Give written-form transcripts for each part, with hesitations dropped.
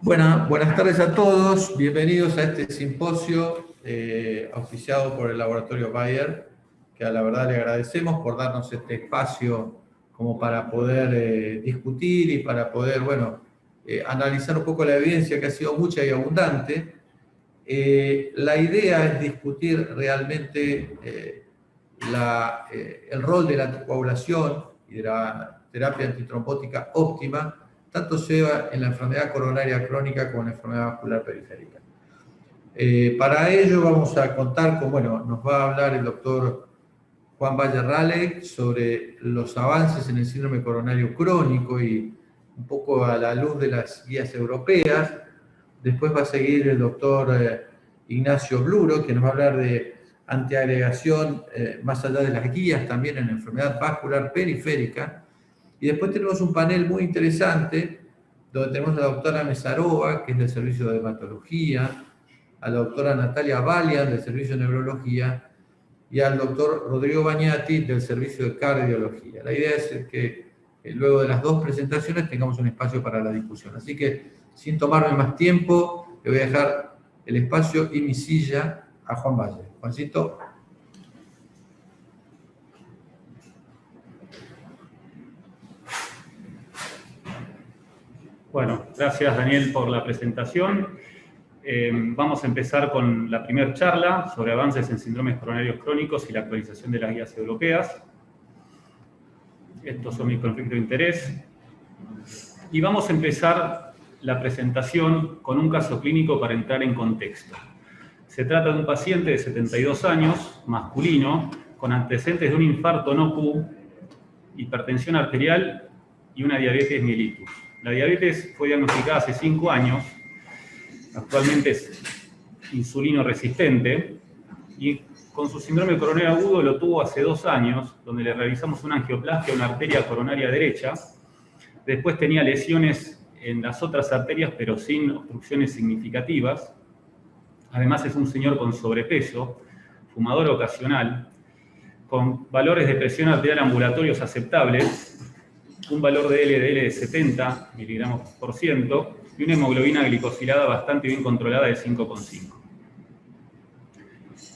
Buenas tardes a todos, bienvenidos a este simposio auspiciado por el Laboratorio Bayer, que a la verdad le agradecemos por darnos este espacio como para poder discutir y para poder, analizar un poco la evidencia que ha sido mucha y abundante. La idea es discutir realmente el rol de la anticoagulación y de la terapia antitrombótica óptima, tanto sea en la enfermedad coronaria crónica como en la enfermedad vascular periférica. Para ello vamos a contar con, nos va a hablar el doctor Juan Valle-Raleigh sobre los avances en el síndrome coronario crónico y un poco a la luz de las guías europeas. Después va a seguir el doctor Ignacio Bluro, que nos va a hablar de antiagregación más allá de las guías, también en enfermedad vascular periférica. Y después tenemos un panel muy interesante, donde tenemos a la doctora Mesarova, que es del Servicio de Hematología, a la doctora Natalia Valian, del Servicio de Neurología, y al doctor Rodrigo Bagnati, del Servicio de Cardiología. La idea es que luego de las dos presentaciones tengamos un espacio para la discusión. Así que, sin tomarme más tiempo, le voy a dejar el espacio y mi silla a Juan Valle. Juancito. Bueno, gracias Daniel por la presentación. Vamos a empezar con la primera charla sobre avances en síndromes coronarios crónicos y la actualización de las guías europeas. Estos son mis conflictos de interés. Y vamos a empezar la presentación con un caso clínico para entrar en contexto. Se trata de un paciente de 72 años, masculino, con antecedentes de un infarto no Q, hipertensión arterial y una diabetes mellitus. La diabetes fue diagnosticada hace 5 años, actualmente es insulino resistente, y con su síndrome coronario agudo lo tuvo hace 2 años, donde le realizamos una angioplastia a una arteria coronaria derecha. Después tenía lesiones en las otras arterias, pero sin obstrucciones significativas. Además es un señor con sobrepeso, fumador ocasional, con valores de presión arterial ambulatorios aceptables, un valor de LDL de 70 miligramos por ciento y una hemoglobina glicosilada bastante bien controlada de 5,5.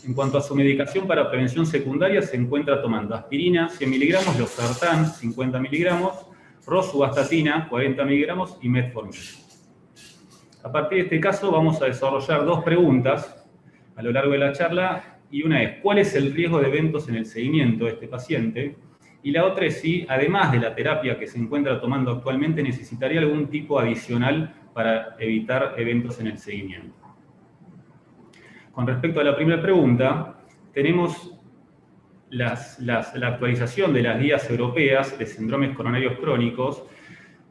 En cuanto a su medicación para prevención secundaria, se encuentra tomando aspirina 100 miligramos, losartán 50 miligramos, rosuvastatina 40 miligramos y metformin. A partir de este caso vamos a desarrollar 2 preguntas a lo largo de la charla, y una es ¿cuál es el riesgo de eventos en el seguimiento de este paciente? Y la otra es si, además de la terapia que se encuentra tomando actualmente, necesitaría algún tipo adicional para evitar eventos en el seguimiento. Con respecto a la primera pregunta, tenemos la actualización de las guías europeas de síndromes coronarios crónicos.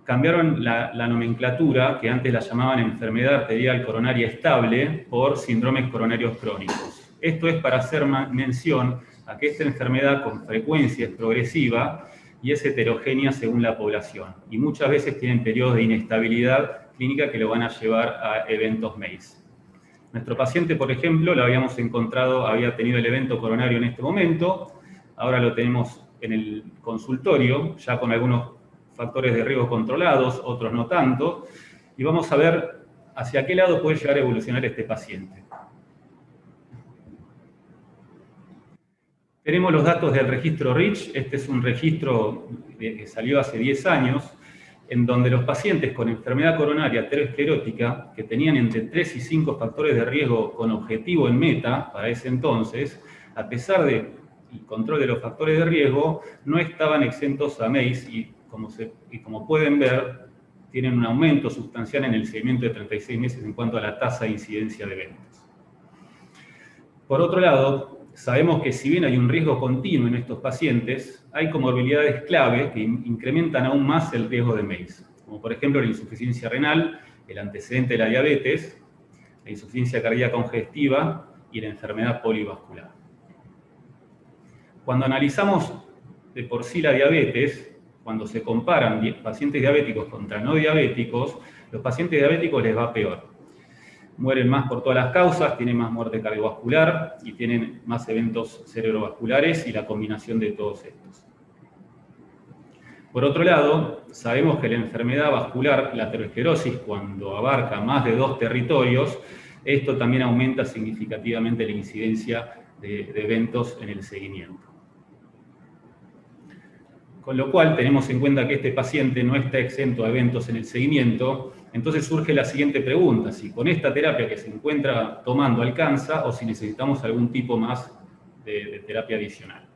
Cambiaron la nomenclatura, que antes la llamaban enfermedad arterial coronaria estable, por síndromes coronarios crónicos. Esto es para hacer mención a que esta enfermedad con frecuencia es progresiva y es heterogénea según la población. Y muchas veces tienen periodos de inestabilidad clínica que lo van a llevar a eventos MACE. Nuestro paciente, por ejemplo, lo habíamos encontrado, había tenido el evento coronario en este momento. Ahora lo tenemos en el consultorio, ya con algunos factores de riesgo controlados, otros no tanto. Y vamos a ver hacia qué lado puede llegar a evolucionar este paciente. Tenemos los datos del registro REACH. Este es un registro que salió hace 10 años, en donde los pacientes con enfermedad coronaria aterosclerótica, que tenían entre 3 y 5 factores de riesgo con objetivo en meta para ese entonces, a pesar del control de los factores de riesgo, no estaban exentos a MACE y como pueden ver, tienen un aumento sustancial en el seguimiento de 36 meses en cuanto a la tasa de incidencia de eventos. Por otro lado, sabemos que si bien hay un riesgo continuo en estos pacientes, hay comorbilidades clave que incrementan aún más el riesgo de MACE, como por ejemplo la insuficiencia renal, el antecedente de la diabetes, la insuficiencia cardíaca congestiva y la enfermedad polivascular. Cuando analizamos de por sí la diabetes, cuando se comparan pacientes diabéticos contra no diabéticos, los pacientes diabéticos les va peor. Mueren más por todas las causas, tienen más muerte cardiovascular y tienen más eventos cerebrovasculares y la combinación de todos estos. Por otro lado, sabemos que la enfermedad vascular, la aterosclerosis, cuando abarca más de 2 territorios, esto también aumenta significativamente la incidencia de eventos en el seguimiento. Con lo cual, tenemos en cuenta que este paciente no está exento a eventos en el seguimiento. Entonces surge la siguiente pregunta, si con esta terapia que se encuentra tomando alcanza o si necesitamos algún tipo más de terapia adicional.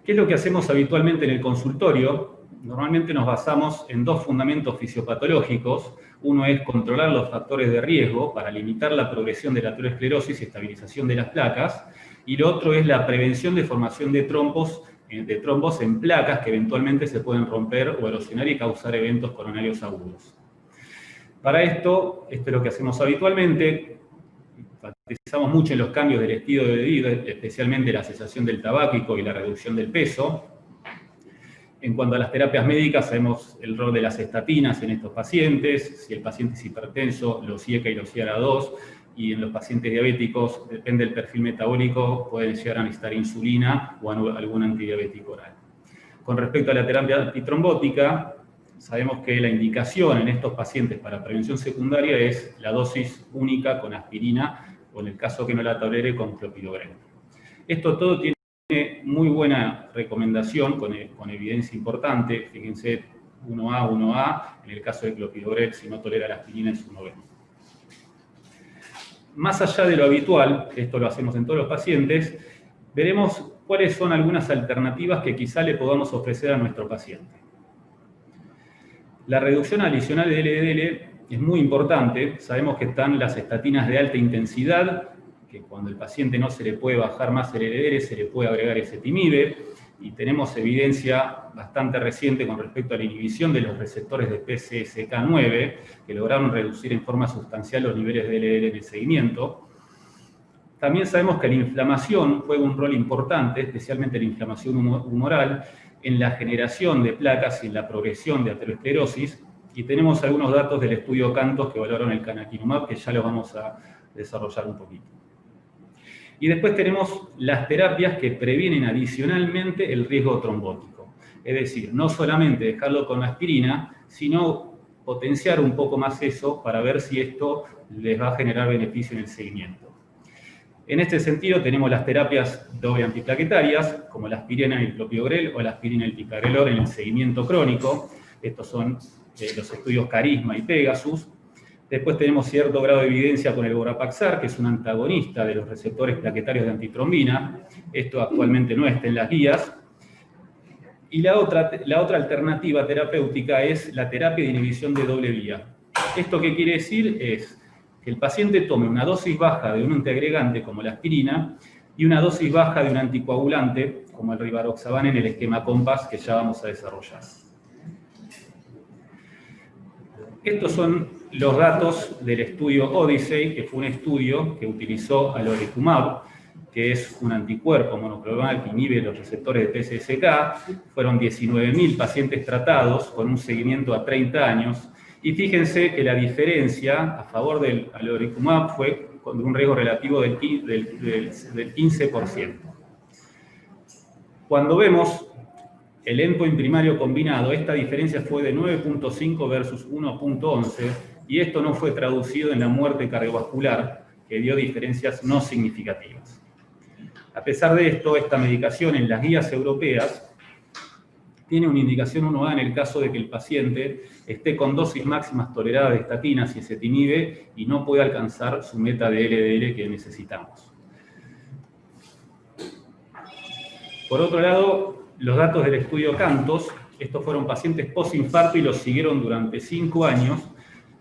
¿Qué es lo que hacemos habitualmente en el consultorio? Normalmente nos basamos en 2 fundamentos fisiopatológicos. Uno es controlar los factores de riesgo para limitar la progresión de la aterosclerosis y estabilización de las placas. Y lo otro es la prevención de formación de trombos en placas que eventualmente se pueden romper o erosionar y causar eventos coronarios agudos. Para esto es lo que hacemos habitualmente. Enfatizamos mucho en los cambios del estilo de vida, especialmente la cesación del tabáquico y la reducción del peso. En cuanto a las terapias médicas, sabemos el rol de las estatinas en estos pacientes. Si el paciente es hipertenso, los IECA y los IARA2. Y en los pacientes diabéticos, depende del perfil metabólico, pueden llegar a necesitar insulina o algún antidiabético oral. Con respecto a la terapia antitrombótica, sabemos que la indicación en estos pacientes para prevención secundaria es la dosis única con aspirina o en el caso que no la tolere con clopidogrel. Esto todo tiene muy buena recomendación con evidencia importante. Fíjense, 1A, 1A, en el caso de clopidogrel, si no tolera la aspirina es 1B. Más allá de lo habitual, esto lo hacemos en todos los pacientes, veremos cuáles son algunas alternativas que quizá le podamos ofrecer a nuestro paciente. La reducción adicional de LDL es muy importante. Sabemos que están las estatinas de alta intensidad, que cuando el paciente no se le puede bajar más el LDL, se le puede agregar ezetimibe, y tenemos evidencia bastante reciente con respecto a la inhibición de los receptores de PCSK9, que lograron reducir en forma sustancial los niveles de LDL en el seguimiento. También sabemos que la inflamación juega un rol importante, especialmente la inflamación humoral, en la generación de placas y en la progresión de aterosclerosis, y tenemos algunos datos del estudio CANTOS que valoraron el canakinumab, que ya los vamos a desarrollar un poquito. Y después tenemos las terapias que previenen adicionalmente el riesgo trombótico. Es decir, no solamente dejarlo con la aspirina, sino potenciar un poco más eso para ver si esto les va a generar beneficio en el seguimiento. En este sentido tenemos las terapias doble antiplaquetarias, como la aspirina y el clopidogrel o la aspirina y el ticagrelor en el seguimiento crónico. Estos son los estudios Carisma y Pegasus. Después tenemos cierto grado de evidencia con el Vorapaxar, que es un antagonista de los receptores plaquetarios de antitrombina. Esto actualmente no está en las guías. Y la otra alternativa terapéutica es la terapia de inhibición de doble vía. ¿Esto qué quiere decir? Es que el paciente tome una dosis baja de un antiagregante como la aspirina y una dosis baja de un anticoagulante como el rivaroxaban en el esquema COMPASS que ya vamos a desarrollar. Estos son los datos del estudio Odyssey, que fue un estudio que utilizó aloricumab, que es un anticuerpo monoclonal que inhibe los receptores de PCSK. Fueron 19.000 pacientes tratados con un seguimiento a 30 años. Y fíjense que la diferencia a favor del aloricumab fue con un riesgo relativo del 15%. Cuando vemos el endpoint primario combinado, esta diferencia fue de 9.5 versus 1.11, y esto no fue traducido en la muerte cardiovascular, que dio diferencias no significativas. A pesar de esto, esta medicación en las guías europeas tiene una indicación 1A en el caso de que el paciente esté con dosis máximas toleradas de estatinas y ezetimibe y no pueda alcanzar su meta de LDL que necesitamos. Por otro lado, los datos del estudio CANTOS, estos fueron pacientes post-infarto y los siguieron durante 5 años.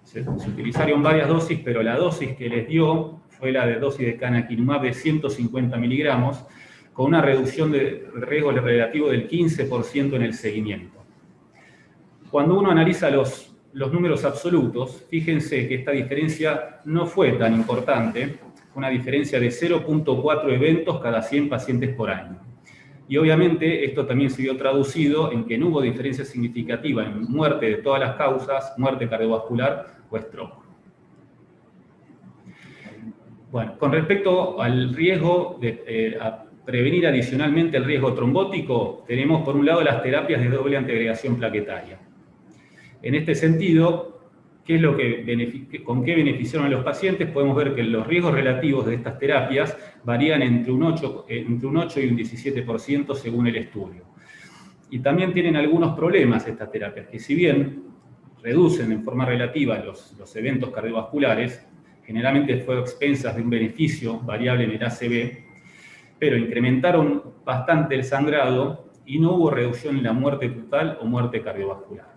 Se utilizaron varias dosis, pero la dosis que les dio fue la de dosis de canakinumab de 150 miligramos, con una reducción de riesgo relativo del 15% en el seguimiento. Cuando uno analiza los números absolutos, fíjense que esta diferencia no fue tan importante, fue una diferencia de 0.4 eventos cada 100 pacientes por año. Y obviamente esto también se vio traducido en que no hubo diferencia significativa en muerte de todas las causas, muerte cardiovascular o stroke. Bueno, con respecto al riesgo prevenir adicionalmente el riesgo trombótico, tenemos por un lado las terapias de doble antiagregación plaquetaria. En este sentido, ¿con qué beneficiaron a los pacientes? Podemos ver que los riesgos relativos de estas terapias varían entre un 8 y un 17% según el estudio. Y también tienen algunos problemas estas terapias, que si bien reducen en forma relativa los eventos cardiovasculares, generalmente fue a expensas de un beneficio variable en el ACV, pero incrementaron bastante el sangrado y no hubo reducción en la muerte total o muerte cardiovascular.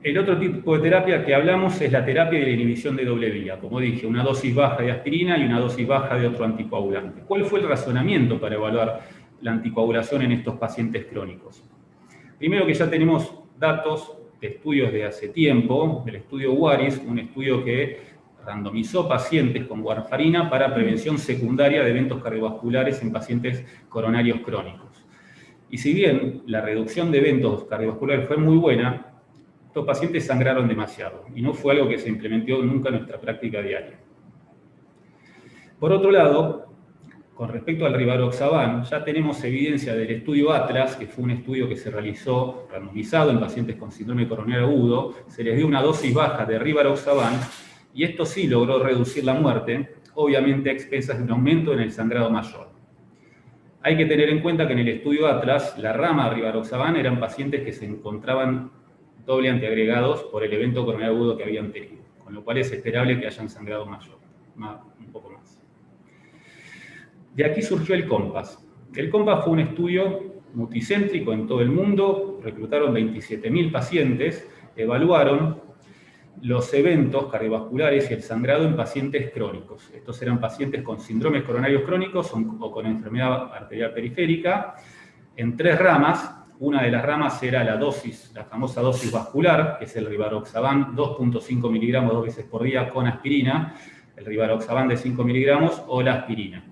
El otro tipo de terapia que hablamos es la terapia de la inhibición de doble vía. Como dije, una dosis baja de aspirina y una dosis baja de otro anticoagulante. ¿Cuál fue el razonamiento para evaluar la anticoagulación en estos pacientes crónicos? Primero que ya tenemos datos de estudios de hace tiempo, del estudio WARIS, un estudio que randomizó pacientes con warfarina para prevención secundaria de eventos cardiovasculares en pacientes coronarios crónicos. Y si bien la reducción de eventos cardiovasculares fue muy buena, estos pacientes sangraron demasiado y no fue algo que se implementó nunca en nuestra práctica diaria. Por otro lado, con respecto al rivaroxaban, ya tenemos evidencia del estudio ATLAS, que fue un estudio que se realizó randomizado en pacientes con síndrome coronario agudo. Se les dio una dosis baja de rivaroxaban y esto sí logró reducir la muerte, obviamente a expensas de un aumento en el sangrado mayor. Hay que tener en cuenta que en el estudio ATLAS, la rama de rivaroxaban eran pacientes que se encontraban doble antiagregados por el evento coronario agudo que habían tenido, con lo cual es esperable que hayan sangrado mayor, un poco más. De aquí surgió el COMPAS. El COMPAS fue un estudio multicéntrico en todo el mundo, reclutaron 27.000 pacientes, evaluaron los eventos cardiovasculares y el sangrado en pacientes crónicos. Estos eran pacientes con síndromes coronarios crónicos o con enfermedad arterial periférica, en 3 ramas. Una de las ramas era la famosa dosis vascular, que es el rivaroxaban 2.5 miligramos 2 veces por día con aspirina, el rivaroxaban de 5 miligramos o la aspirina.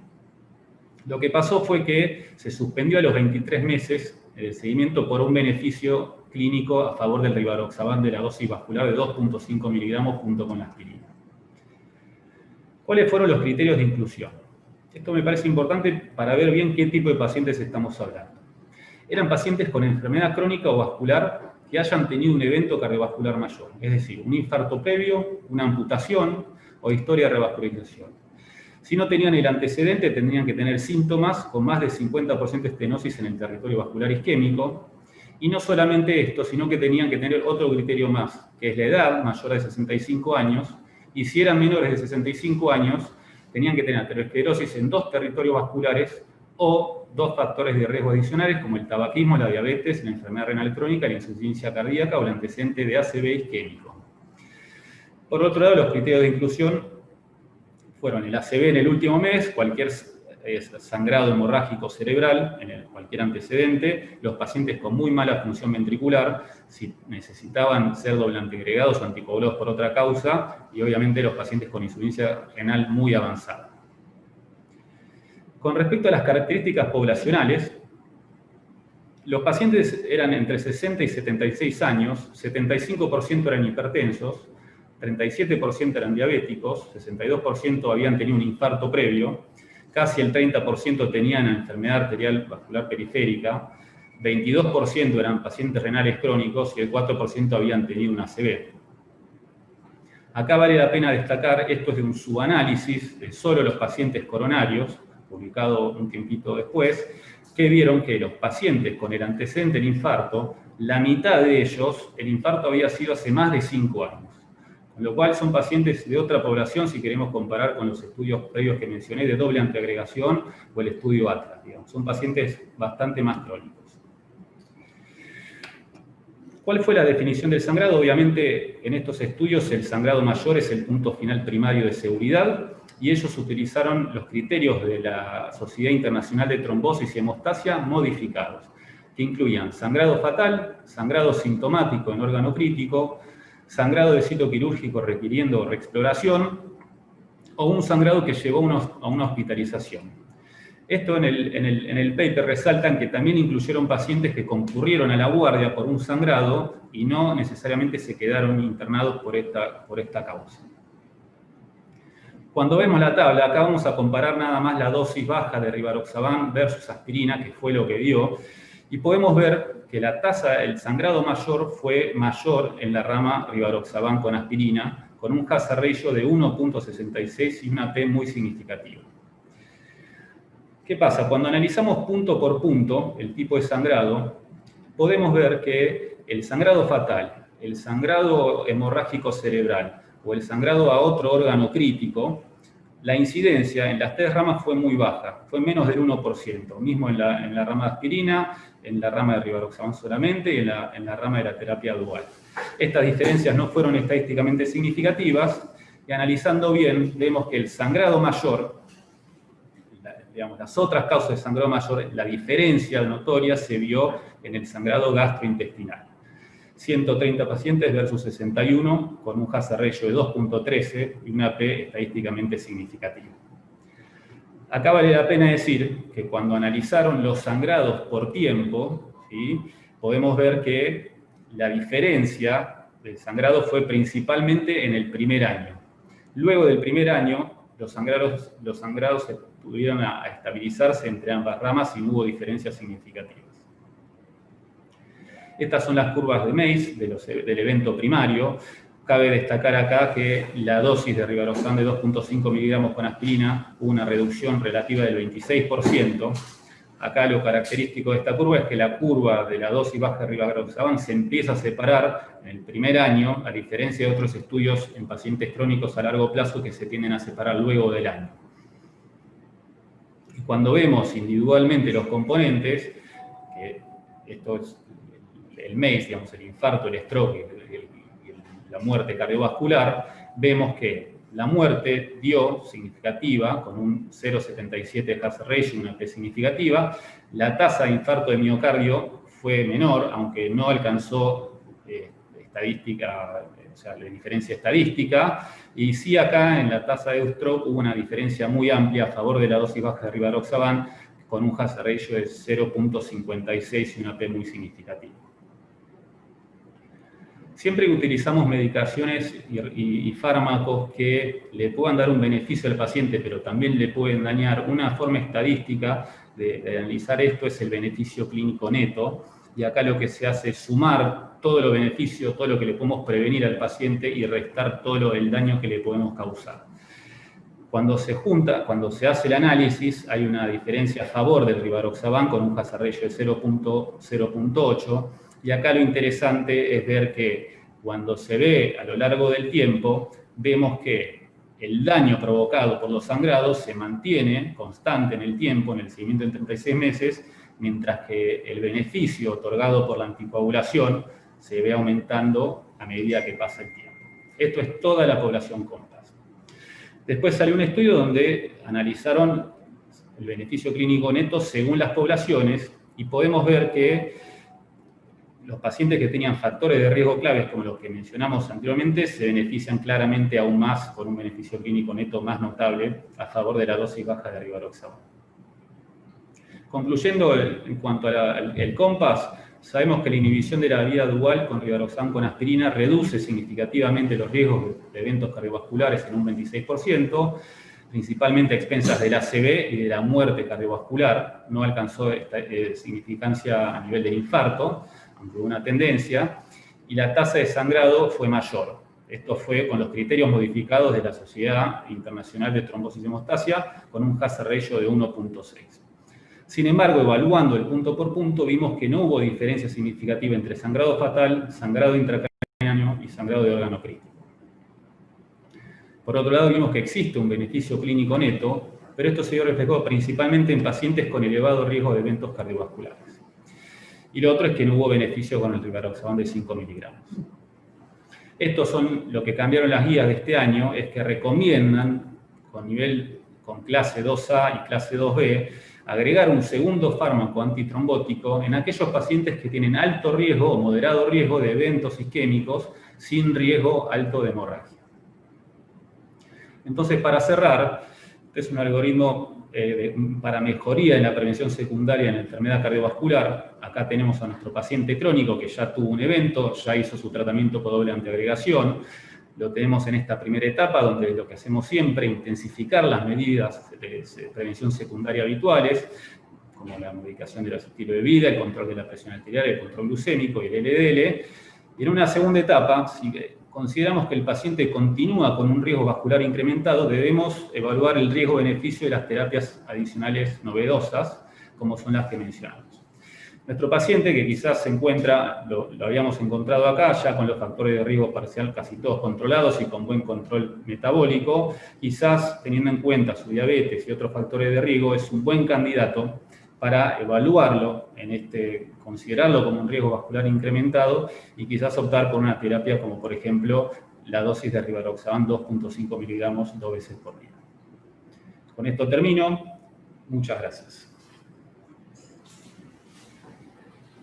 Lo que pasó fue que se suspendió a los 23 meses el seguimiento por un beneficio clínico a favor del rivaroxaban de la dosis vascular de 2.5 miligramos junto con la aspirina. ¿Cuáles fueron los criterios de inclusión? Esto me parece importante para ver bien qué tipo de pacientes estamos hablando. Eran pacientes con enfermedad crónica o vascular que hayan tenido un evento cardiovascular mayor, es decir, un infarto previo, una amputación o historia de revascularización. Si no tenían el antecedente, tendrían que tener síntomas con más de 50% de estenosis en el territorio vascular isquémico. Y no solamente esto, sino que tenían que tener otro criterio más, que es la edad, mayor de 65 años, y si eran menores de 65 años, tenían que tener aterosclerosis en 2 territorios vasculares o 2 factores de riesgo adicionales, como el tabaquismo, la diabetes, la enfermedad renal crónica, la insuficiencia cardíaca o el antecedente de ACV isquémico. Por otro lado, los criterios de inclusión fueron el ACV en el último mes, cualquier sangrado hemorrágico cerebral, cualquier antecedente, los pacientes con muy mala función ventricular, si necesitaban ser doble antiagregados o anticoagulados por otra causa, y obviamente los pacientes con insuficiencia renal muy avanzada. Con respecto a las características poblacionales, los pacientes eran entre 60 y 76 años, 75% eran hipertensos, 37% eran diabéticos, 62% habían tenido un infarto previo, casi el 30% tenían enfermedad arterial vascular periférica, 22% eran pacientes renales crónicos y el 4% habían tenido un ACV. Acá vale la pena destacar, esto es de un subanálisis de solo los pacientes coronarios, publicado un tiempito después, que vieron que los pacientes con el antecedente del infarto, la mitad de ellos, el infarto había sido hace más de 5 años. Con lo cual son pacientes de otra población si queremos comparar con los estudios previos que mencioné de doble antiagregación o el estudio ATLAS, digamos. Son pacientes bastante más crónicos. ¿Cuál fue la definición del sangrado? Obviamente en estos estudios el sangrado mayor es el punto final primario de seguridad y ellos utilizaron los criterios de la Sociedad Internacional de Trombosis y Hemostasia modificados, que incluían sangrado fatal, sangrado sintomático en órgano crítico, sangrado de sitio quirúrgico requiriendo reexploración o un sangrado que llevó a una hospitalización. Esto en el paper resaltan que también incluyeron pacientes que concurrieron a la guardia por un sangrado y no necesariamente se quedaron internados por esta causa. Cuando vemos la tabla, acá vamos a comparar nada más la dosis baja de rivaroxaban versus aspirina, que fue lo que dio, y podemos ver que la tasa, el sangrado mayor fue mayor en la rama rivaroxaban con aspirina, con un hazard ratio de 1.66 y una P muy significativa. ¿Qué pasa? Cuando analizamos punto por punto el tipo de sangrado, podemos ver que el sangrado fatal, el sangrado hemorrágico cerebral o el sangrado a otro órgano crítico, la incidencia en las tres ramas fue muy baja, fue menos del 1%, mismo en la rama de aspirina, en la rama de rivaroxaban solamente y en la rama de la terapia dual. Estas diferencias no fueron estadísticamente significativas y analizando bien vemos que el sangrado mayor, digamos, las otras causas de sangrado mayor, la diferencia notoria se vio en el sangrado gastrointestinal. 130 pacientes versus 61, con un hazard ratio de 2.13 y una P estadísticamente significativa. Acá vale la pena decir que cuando analizaron los sangrados por tiempo, ¿sí?, podemos ver que la diferencia del sangrado fue principalmente en el primer año. Luego del primer año, los sangrados se pudieron a estabilizarse entre ambas ramas y no hubo diferencias significativas. Estas son las curvas de Mace del evento primario. Cabe destacar acá que la dosis de rivaroxaban de 2.5 miligramos con aspirina hubo una reducción relativa del 26%. Acá lo característico de esta curva es que la curva de la dosis baja de rivaroxaban se empieza a separar en el primer año, a diferencia de otros estudios en pacientes crónicos a largo plazo que se tienden a separar luego del año. Y cuando vemos individualmente los componentes, que esto es el MACE, digamos, el infarto, el stroke y la muerte cardiovascular, vemos que la muerte dio significativa, con un 0.77 hazard ratio, una P significativa. La tasa de infarto de miocardio fue menor, aunque no alcanzó estadística, o sea, la diferencia estadística. Y sí acá en la tasa de stroke hubo una diferencia muy amplia a favor de la dosis baja de rivaroxaban, con un hazard ratio de 0.56 y una P muy significativa. Siempre que utilizamos medicaciones y fármacos que le puedan dar un beneficio al paciente, pero también le pueden dañar, una forma estadística de analizar esto es el beneficio clínico neto. Y acá lo que se hace es sumar todos los beneficios, todo lo que le podemos prevenir al paciente y restar todo el daño que le podemos causar. Cuando se hace el análisis, hay una diferencia a favor del rivaroxaban con un hazard ratio de 0.8. Y acá lo interesante es ver que cuando se ve a lo largo del tiempo, vemos que el daño provocado por los sangrados se mantiene constante en el tiempo, en el seguimiento en 36 meses, mientras que el beneficio otorgado por la anticoagulación se ve aumentando a medida que pasa el tiempo. Esto es toda la población COMPASS. Después salió un estudio donde analizaron el beneficio clínico neto según las poblaciones y podemos ver que los pacientes que tenían factores de riesgo claves, como los que mencionamos anteriormente, se benefician claramente aún más con un beneficio clínico neto más notable a favor de la dosis baja de rivaroxaban. Concluyendo, en cuanto al COMPASS, sabemos que la inhibición de la vía dual con rivaroxaban con aspirina reduce significativamente los riesgos de eventos cardiovasculares en un 26%, principalmente a expensas del ACV y de la muerte cardiovascular. No alcanzó significancia a nivel del infarto, aunque hubo una tendencia, y la tasa de sangrado fue mayor. Esto fue con los criterios modificados de la Sociedad Internacional de Trombosis y Hemostasia, con un hazard ratio de 1.6. Sin embargo, evaluando el punto por punto, vimos que no hubo diferencia significativa entre sangrado fatal, sangrado intracraniano y sangrado de órgano crítico. Por otro lado, vimos que existe un beneficio clínico neto, pero esto se vio reflejado principalmente en pacientes con elevado riesgo de eventos cardiovasculares. Y lo otro es que no hubo beneficio con el rivaroxaban de 5 miligramos. Estos son lo que cambiaron las guías de este año, es que recomiendan, con clase 2A y clase 2B, agregar un segundo fármaco antitrombótico en aquellos pacientes que tienen alto riesgo o moderado riesgo de eventos isquémicos sin riesgo alto de hemorragia. Entonces, para cerrar, este es un algoritmo para mejoría en la prevención secundaria en la enfermedad cardiovascular. Acá tenemos a nuestro paciente crónico que ya tuvo un evento, ya hizo su tratamiento por doble antiagregación. lo tenemos en esta primera etapa, donde lo que hacemos siempre es intensificar las medidas de prevención secundaria habituales, como la modificación de los estilos de vida, el control de la presión arterial, el control glucémico y el LDL. Y en una segunda etapa, si consideramos que el paciente continúa con un riesgo vascular incrementado, debemos evaluar el riesgo-beneficio de las terapias adicionales novedosas, como son las que mencionamos. Nuestro paciente, que quizás se encuentra, lo habíamos encontrado acá, ya con los factores de riesgo parcial casi todos controlados y con buen control metabólico, quizás teniendo en cuenta su diabetes y otros factores de riesgo, es un buen candidato para evaluarlo, considerarlo como un riesgo vascular incrementado y quizás optar por una terapia como, por ejemplo, la dosis de rivaroxaban 2.5 miligramos 2 veces por día. Con esto termino. Muchas gracias.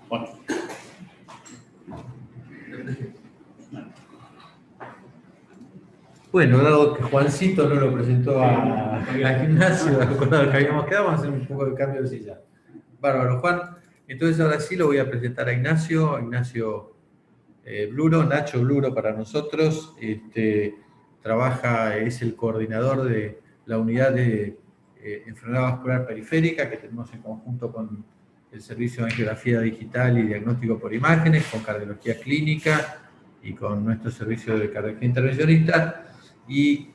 Bueno. Bueno, dado que Juancito no lo presentó a Ignacio, acordado que habíamos quedado, vamos a hacer un poco de cambio de silla. Bárbaro, Juan. Entonces ahora sí lo voy a presentar a Ignacio Bluro, Nacho Bluro para nosotros. Es el coordinador de la unidad de enfermedad vascular periférica que tenemos en conjunto con el Servicio de Angiografía Digital y Diagnóstico por Imágenes, con Cardiología Clínica y con nuestro servicio de cardiología intervencionista. Y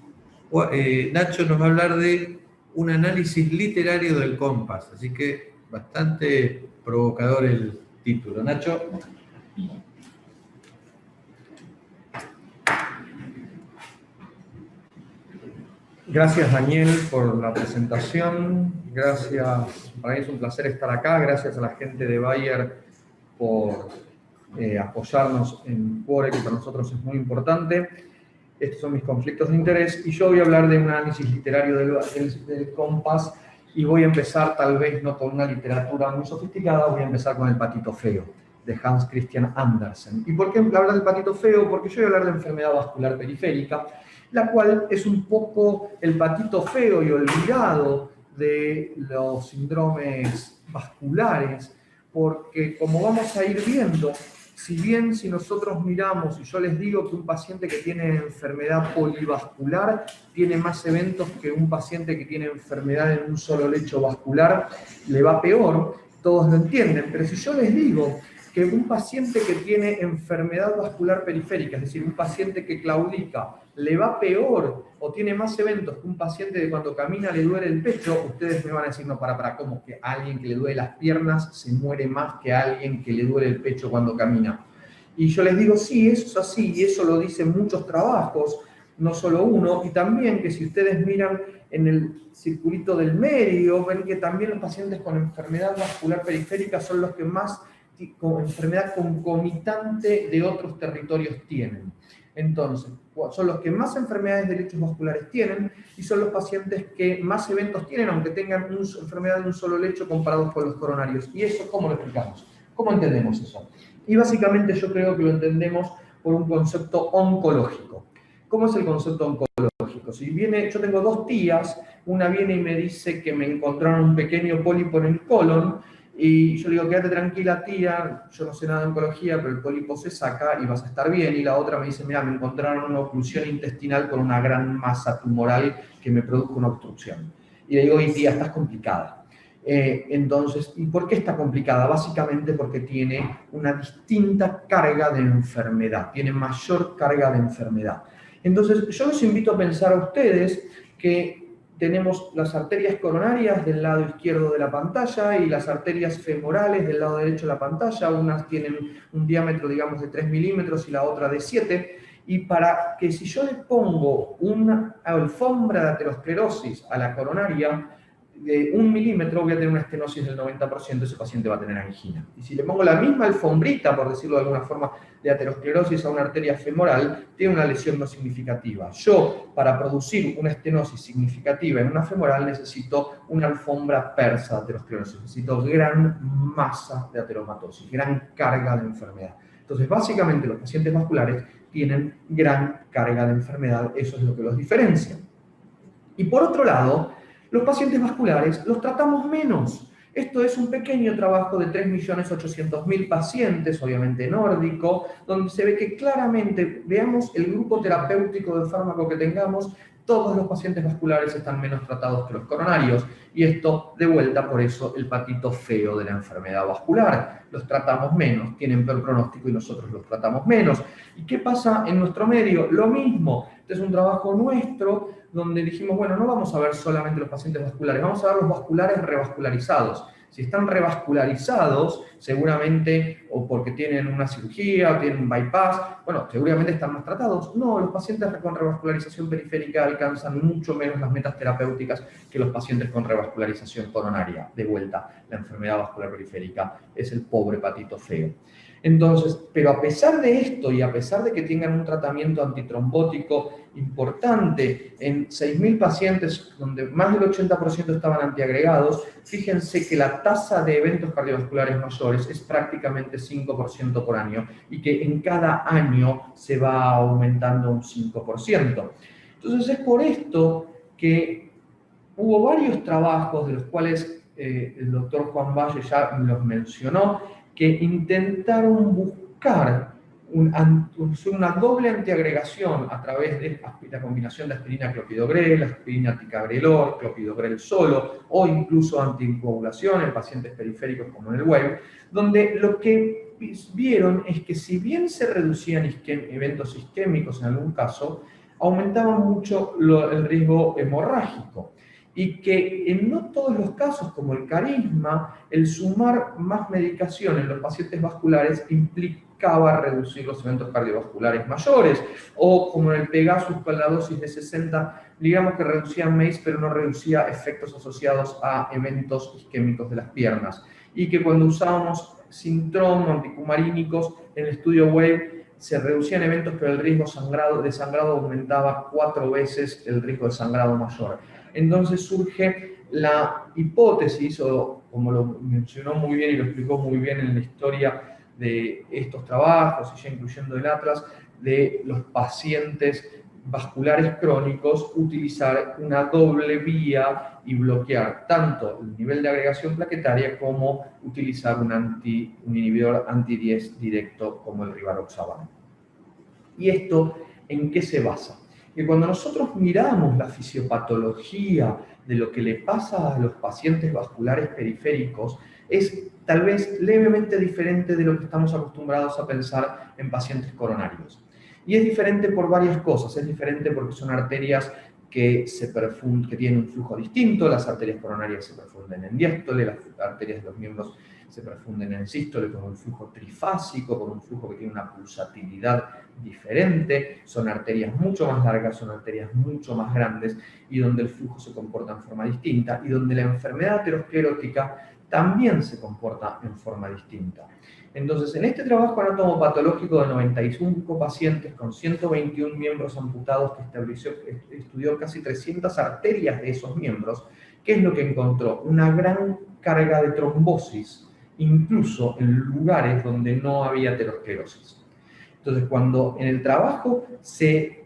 Nacho nos va a hablar de un análisis literario del COMPAS, así que bastante provocador el título. Nacho. Gracias, Daniel, por la presentación. Gracias, para mí es un placer estar acá. Gracias a la gente de Bayer por apoyarnos en Cuore, que para nosotros es muy importante. Estos son mis conflictos de interés y yo voy a hablar de un análisis literario del COMPAS y voy a empezar tal vez no con una literatura muy sofisticada, voy a empezar con El patito feo de Hans Christian Andersen. ¿Y por qué hablar del patito feo? Porque yo voy a hablar de enfermedad vascular periférica, la cual es un poco el patito feo y olvidado de los síndromes vasculares, porque como vamos a ir viendo, si nosotros miramos y yo les digo que un paciente que tiene enfermedad polivascular tiene más eventos que un paciente que tiene enfermedad en un solo lecho vascular, le va peor, todos lo entienden, pero si yo les digo que un paciente que tiene enfermedad vascular periférica, es decir, un paciente que claudica, le va peor o tiene más eventos que un paciente que cuando camina le duele el pecho, ustedes me van a decir, no, ¿cómo que a alguien que le duele las piernas se muere más que a alguien que le duele el pecho cuando camina? Y yo les digo, sí, eso es así, y eso lo dicen muchos trabajos, no solo uno, y también que si ustedes miran en el circulito del medio, ven que también los pacientes con enfermedad vascular periférica son los que más con enfermedad concomitante de otros territorios tienen. Entonces, son los que más enfermedades de lechos vasculares tienen y son los pacientes que más eventos tienen, aunque tengan una enfermedad de un solo lecho comparados con los coronarios. ¿Y eso cómo lo explicamos? ¿Cómo entendemos eso? Y básicamente yo creo que lo entendemos por un concepto oncológico. ¿Cómo es el concepto oncológico? Si viene, yo tengo dos tías, una viene y me dice que me encontraron un pequeño pólipo en el colon, y yo le digo, quédate tranquila, tía, yo no sé nada de oncología, pero el pólipo se saca y vas a estar bien. Y la otra me dice, mira, me encontraron una oclusión intestinal con una gran masa tumoral que me produjo una obstrucción. Y le digo, tía, estás complicada. Entonces, ¿y por qué está complicada? Básicamente porque tiene una distinta carga de enfermedad, tiene mayor carga de enfermedad. Entonces, yo los invito a pensar a ustedes que tenemos las arterias coronarias del lado izquierdo de la pantalla y las arterias femorales del lado derecho de la pantalla. Unas tienen un diámetro, digamos, de 3 milímetros y la otra de 7. Y para que si yo le pongo una alfombra de aterosclerosis a la coronaria de 1 milímetro, voy a tener una estenosis del 90%, ese paciente va a tener angina. Y si le pongo la misma alfombrita, por decirlo de alguna forma, de aterosclerosis a una arteria femoral, tiene una lesión no significativa. Yo, para producir una estenosis significativa en una femoral, necesito una alfombra persa de aterosclerosis, necesito gran masa de ateromatosis, gran carga de enfermedad. Entonces, básicamente, los pacientes vasculares tienen gran carga de enfermedad, eso es lo que los diferencia. Y por otro lado, los pacientes vasculares los tratamos menos. Esto es un pequeño trabajo de 3.800.000 pacientes, obviamente nórdico, donde se ve que claramente, veamos el grupo terapéutico de fármaco que tengamos, todos los pacientes vasculares están menos tratados que los coronarios. Y esto, de vuelta, por eso el patito feo de la enfermedad vascular. Los tratamos menos, tienen peor pronóstico y nosotros los tratamos menos. ¿Y qué pasa en nuestro medio? Lo mismo. Este es un trabajo nuestro donde dijimos, bueno, no vamos a ver solamente los pacientes vasculares, vamos a ver los vasculares revascularizados. Si están revascularizados, seguramente, o porque tienen una cirugía, o tienen un bypass, bueno, seguramente están más tratados. No, los pacientes con revascularización periférica alcanzan mucho menos las metas terapéuticas que los pacientes con revascularización coronaria. De vuelta, la enfermedad vascular periférica es el pobre patito feo. Entonces, pero a pesar de esto y a pesar de que tengan un tratamiento antitrombótico importante en 6.000 pacientes donde más del 80% estaban antiagregados, fíjense que la tasa de eventos cardiovasculares mayores es prácticamente 5% por año y que en cada año se va aumentando un 5%. Entonces es por esto que hubo varios trabajos de los cuales el doctor Juan Valle ya los mencionó, que intentaron buscar una doble antiagregación a través de la combinación de aspirina-clopidogrel, aspirina-ticagrelor, clopidogrel solo, o incluso anticoagulación en pacientes periféricos como en el WAVE, donde lo que vieron es que si bien se reducían eventos isquémicos en algún caso, aumentaba mucho el riesgo hemorrágico. Y que en no todos los casos, como el carisma, el sumar más medicación en los pacientes vasculares implicaba reducir los eventos cardiovasculares mayores, o como en el Pegasus con la dosis de 60 digamos que reducía MACE, pero no reducía efectos asociados a eventos isquémicos de las piernas. Y que cuando usábamos Sintrom, anticumarínicos, en el estudio WAVE, se reducían eventos, pero el riesgo de sangrado aumentaba 4 veces el riesgo de sangrado mayor. Entonces surge la hipótesis, o como lo mencionó muy bien y lo explicó muy bien en la historia de estos trabajos, y ya incluyendo el Atlas, de los pacientes vasculares crónicos, utilizar una doble vía y bloquear tanto el nivel de agregación plaquetaria como utilizar un inhibidor anti-10 directo como el rivaroxaban. ¿Y esto en qué se basa? Que cuando nosotros miramos la fisiopatología de lo que le pasa a los pacientes vasculares periféricos, es tal vez levemente diferente de lo que estamos acostumbrados a pensar en pacientes coronarios. Y es diferente por varias cosas. Es diferente porque son arterias que tienen un flujo distinto. Las arterias coronarias se perfunden en diástole, las arterias de los miembros se perfunden en sístole con un flujo trifásico, con un flujo que tiene una pulsatilidad diferente. Son arterias mucho más largas, son arterias mucho más grandes y donde el flujo se comporta en forma distinta y donde la enfermedad aterosclerótica también se comporta en forma distinta. Entonces, en este trabajo anatomopatológico de 95 pacientes con 121 miembros amputados que estudió casi 300 arterias de esos miembros, ¿qué es lo que encontró? Una gran carga de trombosis, incluso en lugares donde no había aterosclerosis. Entonces, cuando en el trabajo se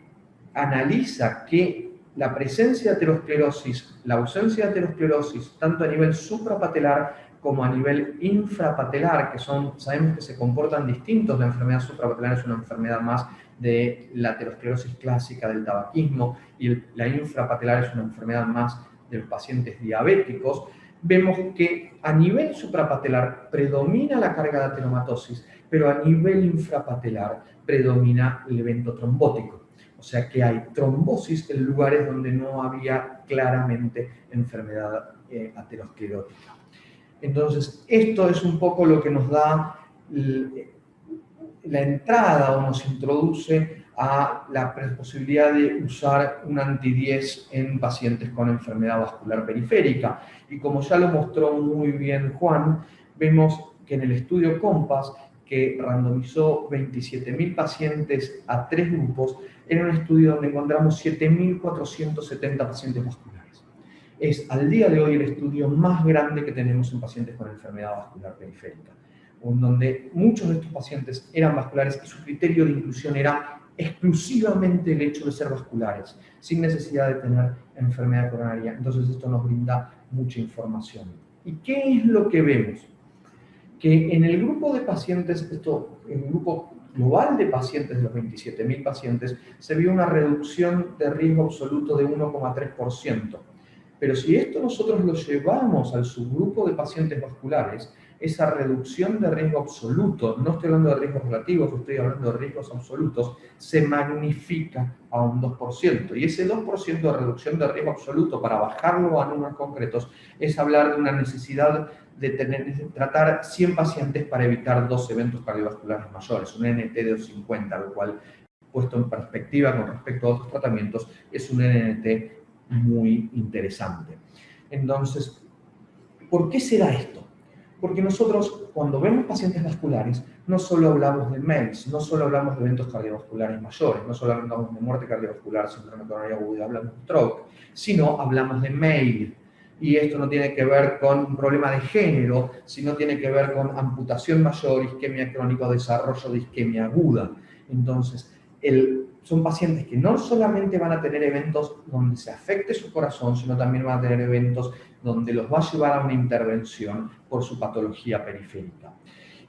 analiza que la presencia de aterosclerosis, la ausencia de aterosclerosis, tanto a nivel suprapatelar como a nivel infrapatelar, que sabemos que se comportan distintos, la enfermedad suprapatelar es una enfermedad más de la aterosclerosis clásica del tabaquismo y la infrapatelar es una enfermedad más de los pacientes diabéticos, vemos que a nivel suprapatelar predomina la carga de ateromatosis, pero a nivel infrapatelar predomina el evento trombótico. O sea que hay trombosis en lugares donde no había claramente enfermedad aterosclerótica. Entonces, esto es un poco lo que nos da la entrada o nos introduce a la posibilidad de usar un anti-10 en pacientes con enfermedad vascular periférica. Y como ya lo mostró muy bien Juan, vemos que en el estudio COMPAS, que randomizó 27.000 pacientes a 3 grupos, era un estudio donde encontramos 7.470 pacientes vasculares. Es al día de hoy el estudio más grande que tenemos en pacientes con enfermedad vascular periférica, donde muchos de estos pacientes eran vasculares y su criterio de inclusión era exclusivamente el hecho de ser vasculares, sin necesidad de tener enfermedad coronaria. Entonces esto nos brinda mucha información. ¿Y qué es lo que vemos? Que en el grupo de pacientes, en el grupo global de pacientes, de los 27.000 pacientes, se vio una reducción de riesgo absoluto de 1,3%. Pero si esto nosotros lo llevamos al subgrupo de pacientes vasculares, esa reducción de riesgo absoluto, no estoy hablando de riesgos relativos, estoy hablando de riesgos absolutos, se magnifica a un 2%. Y ese 2% de reducción de riesgo absoluto, para bajarlo a números concretos, es hablar de una necesidad de tratar 100 pacientes para evitar 2 eventos cardiovasculares mayores, un NNT de 50, lo cual, puesto en perspectiva con respecto a otros tratamientos, es un NNT muy interesante. Entonces, ¿por qué será esto? Porque nosotros, cuando vemos pacientes vasculares, no solo hablamos de MACE, no solo hablamos de eventos cardiovasculares mayores, no solo hablamos de muerte cardiovascular, síndrome coronario agudo, hablamos de stroke, sino hablamos de MAIL. Y esto no tiene que ver con un problema de género, sino tiene que ver con amputación mayor, isquemia crónica o desarrollo de isquemia aguda. Entonces, son pacientes que no solamente van a tener eventos donde se afecte su corazón, sino también van a tener eventos donde los va a llevar a una intervención por su patología periférica.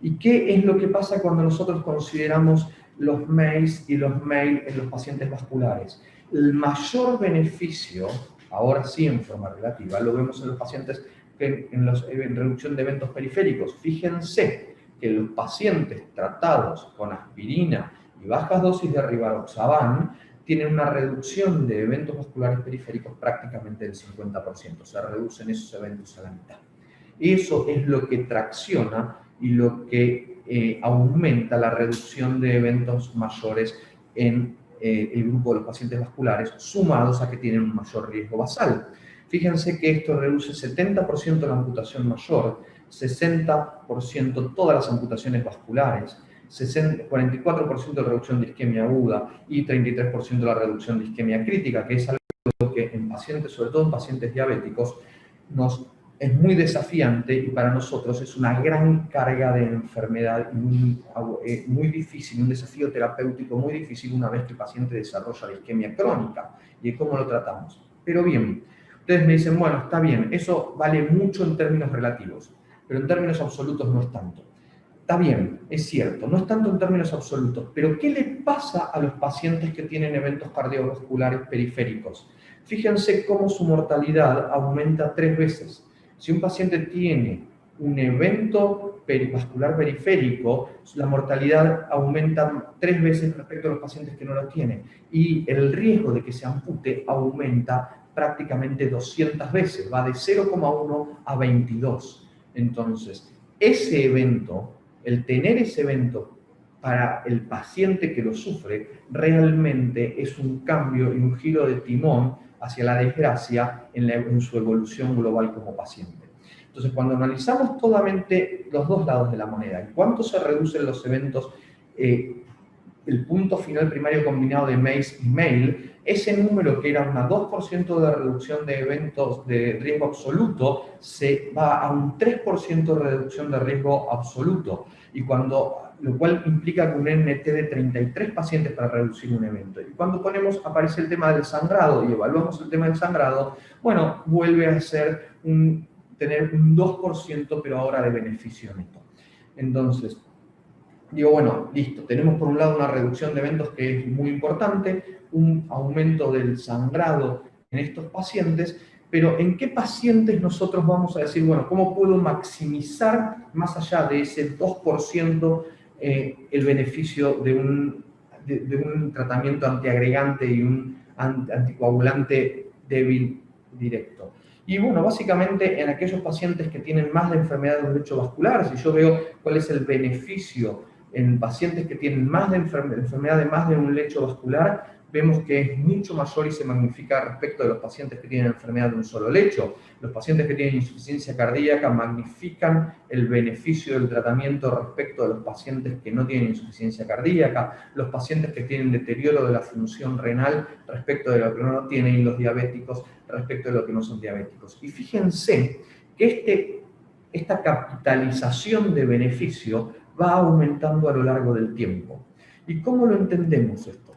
¿Y qué es lo que pasa cuando nosotros consideramos los MACE y los MAIL en los pacientes vasculares? El mayor beneficio, ahora sí en forma relativa, lo vemos en los pacientes en reducción de eventos periféricos. Fíjense que los pacientes tratados con aspirina y bajas dosis de rivaroxaban tienen una reducción de eventos vasculares periféricos prácticamente del 50%. Se reducen esos eventos a la mitad. Eso es lo que tracciona y lo que aumenta la reducción de eventos mayores en el grupo de los pacientes vasculares, sumados a que tienen un mayor riesgo basal. Fíjense que esto reduce 70% la amputación mayor, 60% todas las amputaciones vasculares, 44% de reducción de isquemia aguda y 33% de la reducción de isquemia crítica, que es algo que en pacientes, sobre todo en pacientes diabéticos, es muy desafiante y para nosotros es una gran carga de enfermedad muy difícil, un desafío terapéutico muy difícil una vez que el paciente desarrolla la isquemia crónica y cómo lo tratamos. Pero bien, ustedes me dicen, bueno, está bien, eso vale mucho en términos relativos, pero en términos absolutos no es tanto. Está bien, es cierto, no es tanto en términos absolutos, pero ¿qué le pasa a los pacientes que tienen eventos cardiovasculares periféricos? Fíjense cómo su mortalidad aumenta 3 veces. Si un paciente tiene un evento vascular periférico, la mortalidad aumenta 3 veces respecto a los pacientes que no lo tienen. Y el riesgo de que se ampute aumenta prácticamente 200 veces, va de 0,1 a 22. Entonces, ese evento, el tener ese evento para el paciente que lo sufre, realmente es un cambio y un giro de timón hacia la desgracia en su evolución global como paciente. Entonces, cuando analizamos totalmente los dos lados de la moneda, en cuánto se reducen los eventos, el punto final primario combinado de MACE y MAIL, ese número que era un 2% de reducción de eventos de riesgo absoluto, se va a un 3% de reducción de riesgo absoluto, lo cual implica un NT de 33 pacientes para reducir un evento. Y cuando aparece el tema del sangrado y evaluamos el tema del sangrado, bueno, vuelve a ser tener un 2%, pero ahora de beneficio neto. Entonces, digo, bueno, listo, tenemos por un lado una reducción de eventos que es muy importante, un aumento del sangrado en estos pacientes, pero ¿en qué pacientes nosotros vamos a decir, bueno, cómo puedo maximizar más allá de ese 2% el beneficio de un tratamiento antiagregante y un anticoagulante débil directo? Y bueno, básicamente en aquellos pacientes que tienen más de enfermedad del lecho vascular, si yo veo cuál es el beneficio en pacientes que tienen más de enfermedad de más de un lecho vascular, vemos que es mucho mayor y se magnifica respecto de los pacientes que tienen enfermedad de un solo lecho. Los pacientes que tienen insuficiencia cardíaca magnifican el beneficio del tratamiento respecto de los pacientes que no tienen insuficiencia cardíaca, los pacientes que tienen deterioro de la función renal respecto de lo que no tienen, y los diabéticos respecto de lo que no son diabéticos. Y fíjense que esta capitalización de beneficio va aumentando a lo largo del tiempo. ¿Y cómo lo entendemos esto?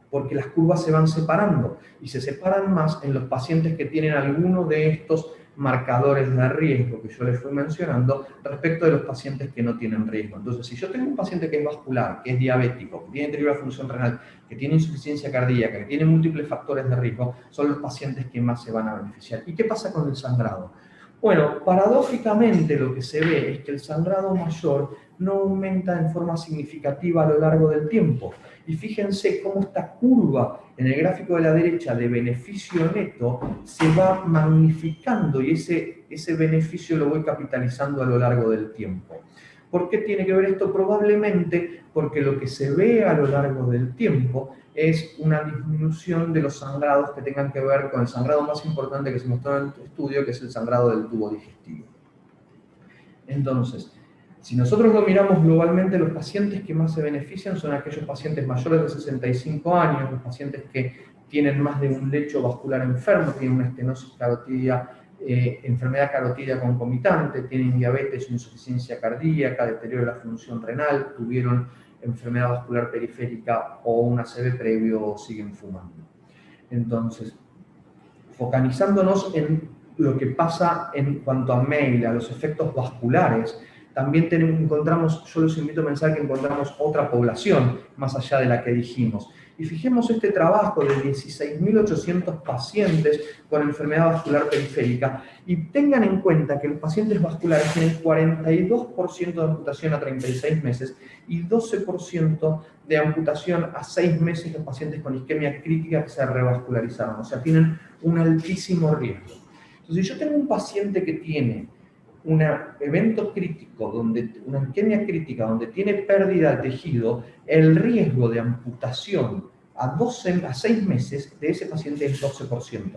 Porque las curvas se van separando y se separan más en los pacientes que tienen alguno de estos marcadores de riesgo que yo les fui mencionando respecto de los pacientes que no tienen riesgo. Entonces, si yo tengo un paciente que es vascular, que es diabético, que tiene deterioro de la función renal, que tiene insuficiencia cardíaca, que tiene múltiples factores de riesgo, son los pacientes que más se van a beneficiar. ¿Y qué pasa con el sangrado? Bueno, paradójicamente lo que se ve es que el sangrado mayor no aumenta en forma significativa a lo largo del tiempo. Y fíjense cómo esta curva en el gráfico de la derecha de beneficio neto se va magnificando y ese beneficio lo voy capitalizando a lo largo del tiempo. ¿Por qué tiene que ver esto? Probablemente porque lo que se ve a lo largo del tiempo es una disminución de los sangrados que tengan que ver con el sangrado más importante que se mostró en el estudio, que es el sangrado del tubo digestivo. Entonces, si nosotros lo miramos globalmente, los pacientes que más se benefician son aquellos pacientes mayores de 65 años, los pacientes que tienen más de un lecho vascular enfermo, tienen una estenosis carotidia, enfermedad carotidia concomitante, tienen diabetes, insuficiencia cardíaca, deterioro de la función renal, tuvieron enfermedad vascular periférica o un ACV previo o siguen fumando. Entonces, focalizándonos en lo que pasa en cuanto a MEIL, a los efectos vasculares, también encontramos, yo los invito a pensar que encontramos otra población más allá de la que dijimos. Y fijemos este trabajo de 16.800 pacientes con enfermedad vascular periférica y tengan en cuenta que los pacientes vasculares tienen 42% de amputación a 36 meses y 12% de amputación a 6 meses los pacientes con isquemia crítica que se revascularizaron. O sea, tienen un altísimo riesgo. Entonces, si yo tengo un paciente que tiene un evento crítico, una isquemia crítica, donde tiene pérdida de tejido, el riesgo de amputación a 6 meses de ese paciente es 12%.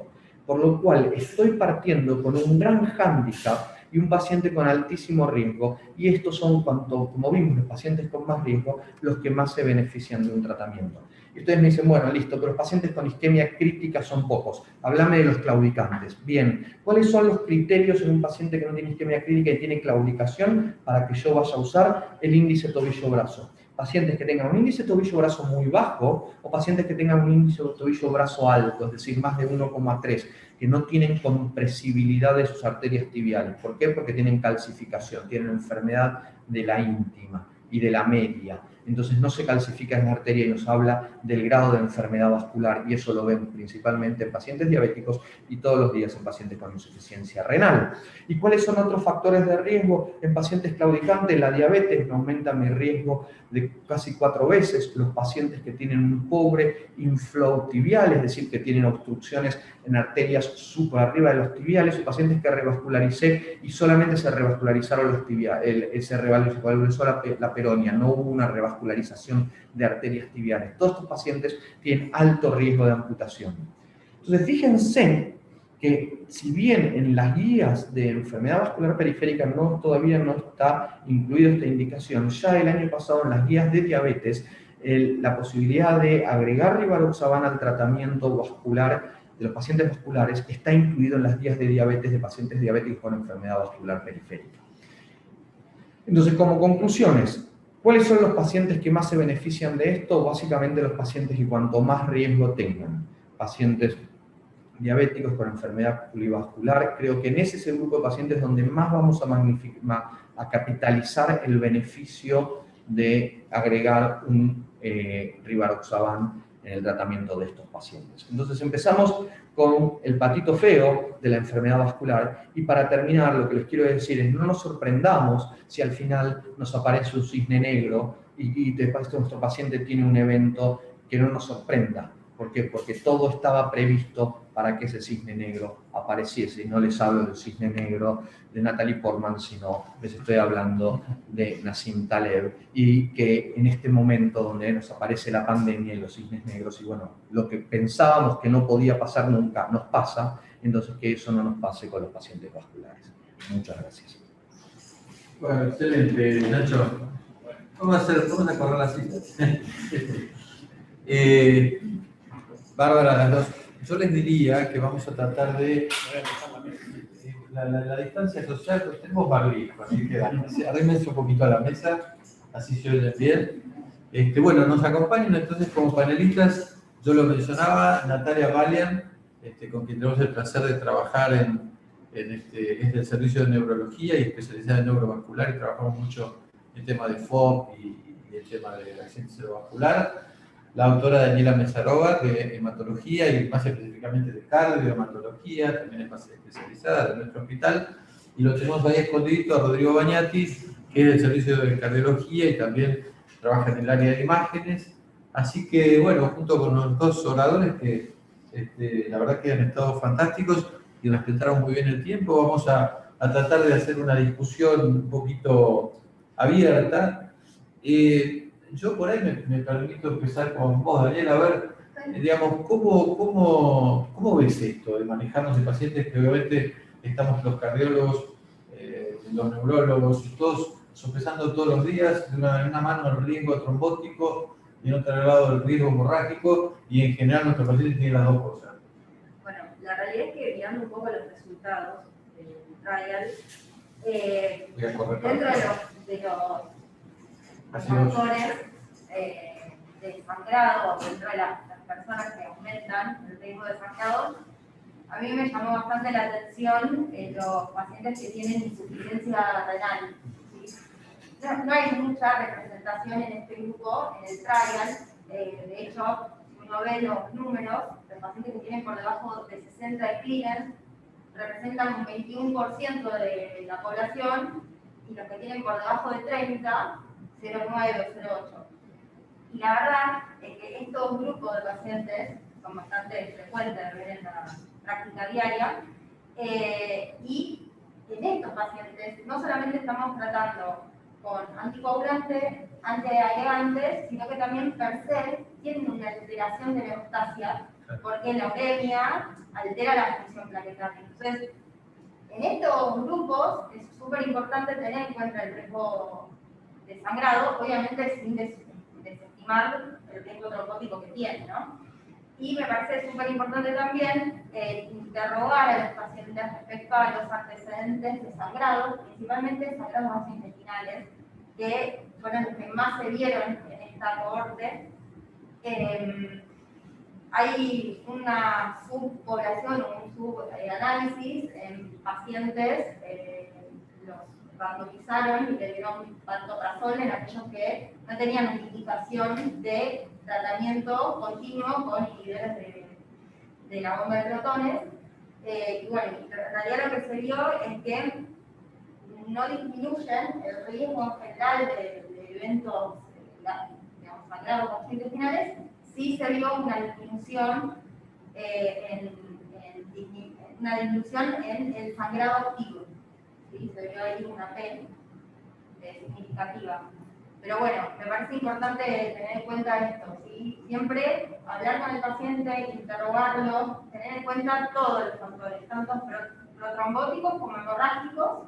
Por lo cual estoy partiendo con un gran hándicap y un paciente con altísimo riesgo, y estos son, como vimos, los pacientes con más riesgo, los que más se benefician de un tratamiento. Y ustedes me dicen, bueno, listo, pero los pacientes con isquemia crítica son pocos. Háblame de los claudicantes. Bien, ¿cuáles son los criterios en un paciente que no tiene isquemia crítica y tiene claudicación para que yo vaya a usar el índice tobillo-brazo? Pacientes que tengan un índice tobillo-brazo muy bajo o pacientes que tengan un índice tobillo-brazo alto, es decir, más de 1,3, que no tienen compresibilidad de sus arterias tibiales. ¿Por qué? Porque tienen calcificación, tienen enfermedad de la íntima y de la media. Entonces no se calcifica en la arteria y nos habla del grado de enfermedad vascular, y eso lo vemos principalmente en pacientes diabéticos y todos los días en pacientes con insuficiencia renal. ¿Y cuáles son otros factores de riesgo? En pacientes claudicantes, la diabetes me aumenta mi riesgo de casi 4 veces. Los pacientes que tienen un pobre inflow tibial, es decir, que tienen obstrucciones en arterias super arriba de los tibiales, o pacientes que revascularicé y solamente se revascularizaron los tibiales, se revascularizó la peronia, no hubo una revascularización de arterias tibiales. Todos estos pacientes tienen alto riesgo de amputación. Entonces, fíjense que si bien en las guías de enfermedad vascular periférica todavía no está incluida esta indicación, ya el año pasado en las guías de diabetes, la posibilidad de agregar rivaroxaban al tratamiento vascular de los pacientes vasculares está incluido en las guías de diabetes de pacientes diabéticos con enfermedad vascular periférica. Entonces, como conclusiones, ¿cuáles son los pacientes que más se benefician de esto? Básicamente los pacientes que cuanto más riesgo tengan. Pacientes diabéticos con enfermedad plurivascular, creo que en ese es el grupo de pacientes donde más vamos a capitalizar el beneficio de agregar un rivaroxaban en el tratamiento de estos pacientes. Entonces empezamos con el patito feo de la enfermedad vascular, y para terminar lo que les quiero decir es no nos sorprendamos si al final nos aparece un cisne negro y después nuestro paciente tiene un evento que no nos sorprenda. ¿Por qué? Porque todo estaba previsto para que ese cisne negro apareciese. Y no les hablo del cisne negro de Natalie Portman, sino les estoy hablando de Nassim Taleb, y que en este momento donde nos aparece la pandemia y los cisnes negros, y bueno, lo que pensábamos que no podía pasar nunca, nos pasa, entonces que eso no nos pase con los pacientes vasculares. Muchas gracias. Bueno, excelente, Nacho. Vamos a correr la cita. Bárbara, las dos. Yo les diría que vamos a tratar de... La distancia social, pues tenemos barbijo, así que arrímense un poquito a la mesa, así se oyen bien. Bueno, nos acompañan entonces como panelistas, yo lo mencionaba, Natalia Valian, con quien tenemos el placer de trabajar es del servicio de neurología y especializada en neurovascular, y trabajamos mucho en el tema de FOB y el tema de accidente cerebrovascular. La doctora Daniela Mesarova, de hematología y más específicamente de cardiohematología, también es más especializada de nuestro hospital. Y lo tenemos ahí escondidito a Rodrigo Bañati, que es del servicio de cardiología y también trabaja en el área de imágenes. Así que, bueno, junto con los dos oradores que la verdad que han estado fantásticos y respetaron muy bien el tiempo, vamos a tratar de hacer una discusión un poquito abierta. Yo por ahí me permito empezar con vos, Daniel, a ver, digamos, ¿cómo ves esto de manejarnos de pacientes que obviamente estamos los cardiólogos, los neurólogos, todos sopesando todos los días, de una mano el riesgo trombótico y en otro lado el riesgo hemorrágico, y en general nuestros pacientes tienen las dos cosas? Bueno, la realidad es que mirando un poco los resultados del trial, dentro de los factores de sangrado, dentro de las personas que aumentan el riesgo de sangrado, a mí me llamó bastante la atención los pacientes que tienen insuficiencia renal. ¿Sí? No hay mucha representación en este grupo, en el trial. De hecho, si uno ve los números, los pacientes que tienen por debajo de 60 Splinen representan un 21% de la población, y los que tienen por debajo de 30, 0,9 o 0,8. Y la verdad es que estos grupos de pacientes son bastante frecuentes de ver en la práctica diaria, y en estos pacientes no solamente estamos tratando con anticoagulantes, antiagregantes, sino que también per se tienen una alteración de homeostasia, porque la uremia altera la función plaquetaria. Entonces, en estos grupos es súper importante tener en cuenta el riesgo de sangrado, obviamente sin desestimar el riesgo trombótico que tiene, ¿no? Y me parece súper importante también interrogar a los pacientes respecto a los antecedentes de sangrado, principalmente sangrados gastrointestinales, que fueron los que más se vieron en esta cohorte. Hay una subpoblación, un subanálisis en pacientes, los randomizaron y le dieron pantoprazol en aquellos que no tenían indicación de tratamiento continuo con inhibidores de la bomba de protones. Y bueno, en realidad lo que se vio es que no disminuyen el riesgo en general de eventos, digamos, sangrados gastrointestinales. Sí se vio una disminución, en el sangrado activo. ¿Sí? Se vio ahí una P significativa. Pero bueno, me parece importante tener en cuenta esto, ¿sí? Siempre hablar con el paciente, interrogarlo, tener en cuenta todos los factores, tanto protrombóticos como hemorrágicos,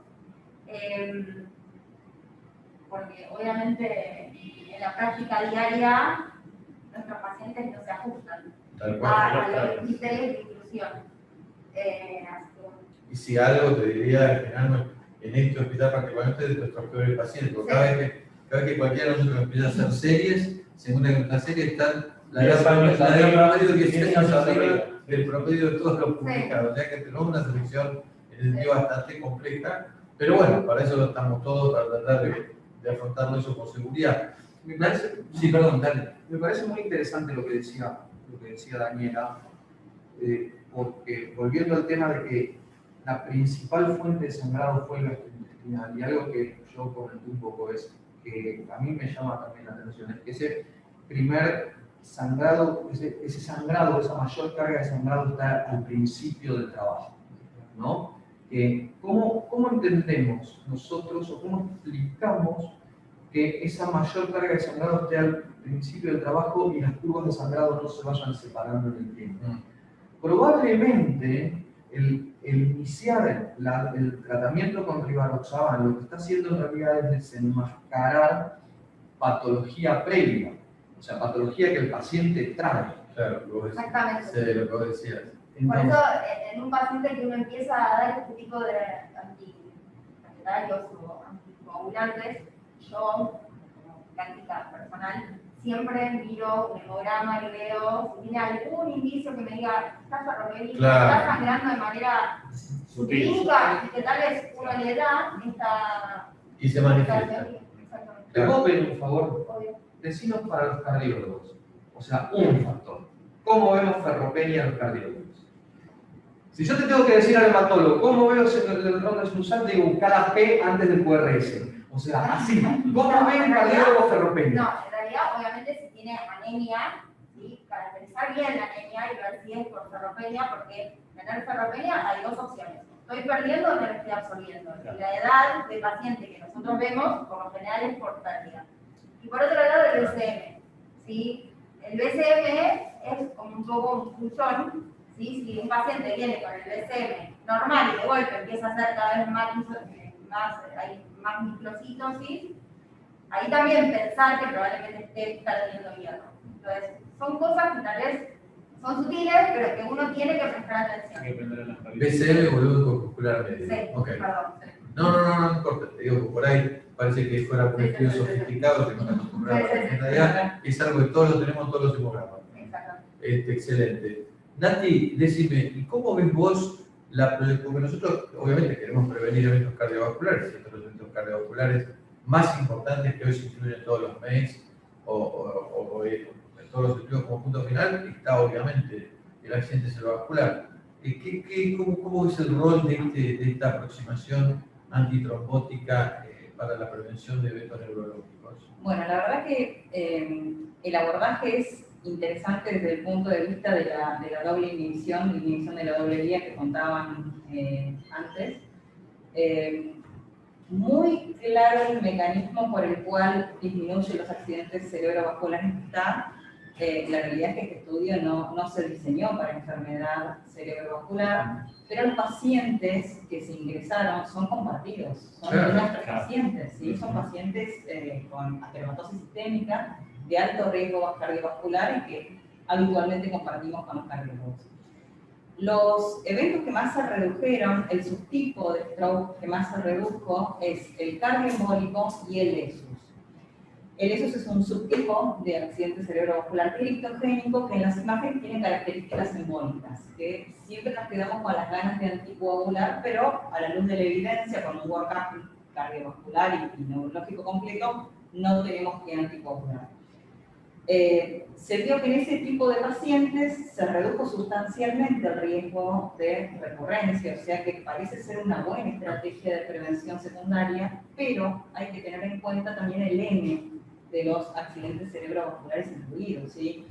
porque obviamente en la práctica diaria nuestros pacientes no se ajustan a los criterios de inclusión. Y si algo te diría, al final, en este hospital particularmente, de nuestros peores pacientes, porque cada vez que cualquiera de nosotros empieza a hacer series, según la serie están la del promedio de 10 años arriba del promedio de todos los publicados. O sea que tenemos una selección en el sentido bastante compleja, pero bueno, para eso estamos todos, para tratar de afrontarlo eso con seguridad. Me parece, sí, perdón, dale. Me parece muy interesante lo que decía Daniela, porque volviendo al tema de que la principal fuente de sangrado fue el gastrointestinal, y algo que yo comenté un poco es que a mí me llama también la atención, es que ese primer sangrado, ese sangrado, esa mayor carga de sangrado está al principio del trabajo, ¿no? ¿Cómo entendemos nosotros o cómo explicamos que esa mayor carga de sangrado esté al principio del trabajo y las curvas de sangrado no se vayan separando en el tiempo? Probablemente el iniciar el tratamiento con rivaroxaban lo que está haciendo en realidad es desenmascarar patología previa, o sea, patología que el paciente trae. Claro, exactamente. Sí, lo que vos decías. Por eso, en un paciente que uno empieza a dar este tipo de antiplaquetarios o anticoagulantes, yo, como práctica personal, siempre miro un hemograma y veo si tiene algún indicio que me diga, está ferropenina, está sangrando de manera clínica, que tal vez uno le da esta... Y se manifiesta. Exactamente. ¿Te puedo pedir un favor? Obvio. Decinos para los cardiólogos, o sea, un factor. ¿Cómo vemos ferropenia en los cardiólogos? Si yo te tengo que decir al hematólogo, ¿cómo veo el ronda sinusal? Digo, buscar la P antes del QRS. O sea, así. ¿Cómo ve un cardiólogo ferropenia? No, en realidad, obviamente, si tiene anemia, ¿sí? Caracterizar bien la anemia y ver si es por ferropenia, porque tener ferropenia hay dos opciones. Estoy perdiendo o no estoy absorbiendo. Y la edad del paciente que nosotros vemos, por lo general, es por pérdida. Y por otro lado, el BCM. ¿Sí? El BCM es como un poco un fullón. ¿Sí? Si un paciente viene con el BCM normal y de golpe empieza a hacer cada vez hay más microcitosis, ahí también pensar que probablemente esté perdiendo hierro. Entonces, son cosas que tal vez son sutiles, pero que uno tiene que prestar atención. BCM, volumen corpuscular medio. Sí, Okay. perdón. Sí. No importa, te digo que por ahí parece que fuera un estudio sofisticado que no me acostumbraba a en realidad es algo que todos lo tenemos, todos los hemogramas. Exactamente. Excelente. Nati, decime, ¿y cómo ves vos porque nosotros obviamente queremos prevenir eventos cardiovasculares, y estos los eventos cardiovasculares más importantes que hoy se incluyen en todos los MEIs o en todos los estudios como punto final, está obviamente el accidente cerebrovascular. ¿Cómo es el rol de esta aproximación antitrombótica para la prevención de eventos neurológicos? Bueno, la verdad que el abordaje es interesante desde el punto de vista de la doble inhibición de la doble vía que contaban antes. Muy claro el mecanismo por el cual disminuye los accidentes cerebrovasculares está. La realidad es que este estudio no se diseñó para enfermedad cerebrovascular, pero los pacientes que se ingresaron son compartidos, son nuestros pacientes, ¿sí? Son pacientes con ateromatosis sistémica de alto riesgo cardiovascular y que habitualmente compartimos con los cardiólogos. Los eventos que más se redujeron, el subtipo de stroke que más se redujo es el cardioembólico y el ESUS. El ESUS es un subtipo de accidente cerebrovascular criptogénico que en las imágenes tiene características embólicas, que siempre nos quedamos con las ganas de anticoagular, pero a la luz de la evidencia, con un workup cardiovascular y neurológico completo, no tenemos que anticoagular. Se vio que en ese tipo de pacientes se redujo sustancialmente el riesgo de recurrencia, o sea que parece ser una buena estrategia de prevención secundaria, pero hay que tener en cuenta también el N de los accidentes cerebrovasculares incluidos, ¿sí?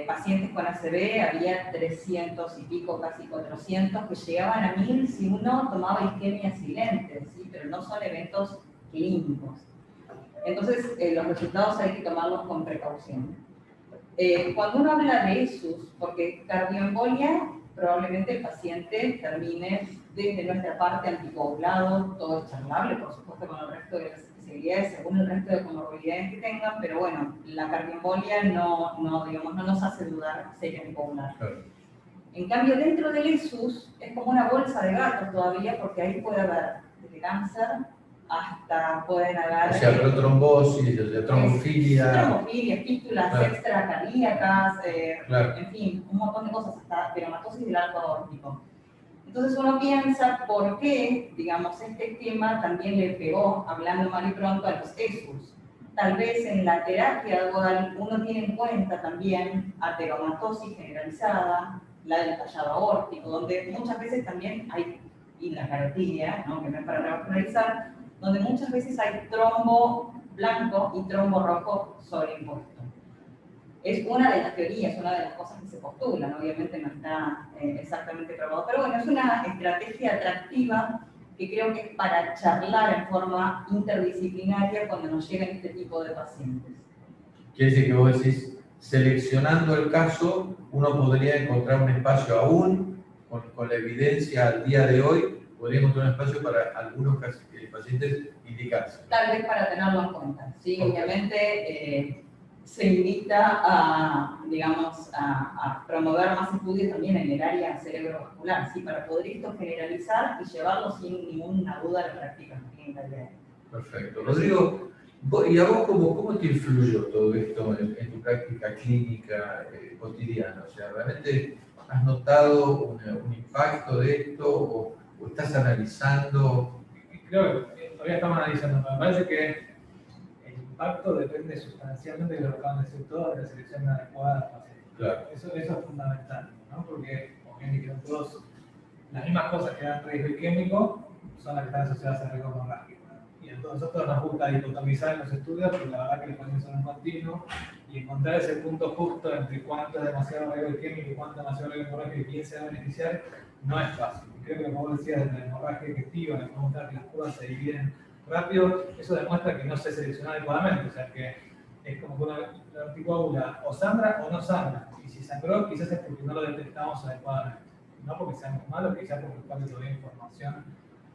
Pacientes con ACV había 300 y pico, casi 400, que llegaban a 1000 si uno tomaba isquemia silente, ¿sí? Pero no son eventos clínicos. Entonces, los resultados hay que tomarlos con precaución. Cuando uno habla de ESUS, porque cardioembolia, probablemente el paciente termine desde nuestra parte anticoagulado, todo es charlable, por supuesto, con el resto de las especialidades, según el resto de comorbilidades que tengan, pero bueno, la cardioembolia no nos hace dudar si hay que anticoagular. Claro. En cambio, dentro del ESUS es como una bolsa de gatos todavía, porque ahí puede haber desde cáncer hasta pueden haber... O sea, protrombosis, trombofilia... Trombofilia, fístulas claro. extracardíacas, claro. En fin, un montón de cosas, hasta dermatosis del arco aórtico. Entonces uno piensa por qué, digamos, este esquema también le pegó, hablando mal y pronto, a los ESUS. Tal vez en la terapia dual uno tiene en cuenta también ateromatosis generalizada, la del tallado aórtico, donde muchas veces también hay intracarotidia, ¿no? Que no es para revascularizar, donde muchas veces hay trombo blanco y trombo rojo sobreimpuesto. Es una de las teorías, una de las cosas que se postulan, obviamente no está exactamente probado, pero bueno, es una estrategia atractiva que creo que es para charlar en forma interdisciplinaria cuando nos llegan este tipo de pacientes. Quiere decir que vos decís, seleccionando el caso, uno podría encontrar un espacio aún, con la evidencia al día de hoy, podría encontrar un espacio para algunos pacientes indicarse. Tal vez para tenerlo en cuenta. Sí, okay. Obviamente se invita a, digamos, a promover más estudios también en el área cerebrovascular, ¿sí? Para poder esto generalizar y llevarlo sin ninguna duda a la práctica clínica diaria. Perfecto. Rodrigo, ¿y a vos cómo te influyó todo esto en tu práctica clínica cotidiana? O sea, ¿realmente has notado un impacto de esto ¿O estás analizando? Creo que todavía estamos analizando. Me parece que el impacto depende sustancialmente de lo que acaban de decir todos, de la selección adecuada del paciente. Claro. Eso es fundamental, ¿no? Porque, como bien dijeron todos, las mismas cosas que dan riesgo isquémico son las que están asociadas a riesgo hemorrágico. Y a nosotros nos gusta dicotomizar en los estudios, porque la verdad que los pacientes son un continuo, y encontrar ese punto justo entre cuánto es demasiado riesgo isquémico y cuánto es demasiado riesgo hemorrágico y quién se va a beneficiar, no es fácil. Creo que como vos decías, de la hemorragia efectiva, de mostrar que las curvas se dividen rápido, eso demuestra que no se seleccionó adecuadamente, o sea que es como que una anticoagula o sangra o no sangra, y si sangró quizás es porque no lo detectamos adecuadamente, no porque seamos malos, quizás porque falta todavía información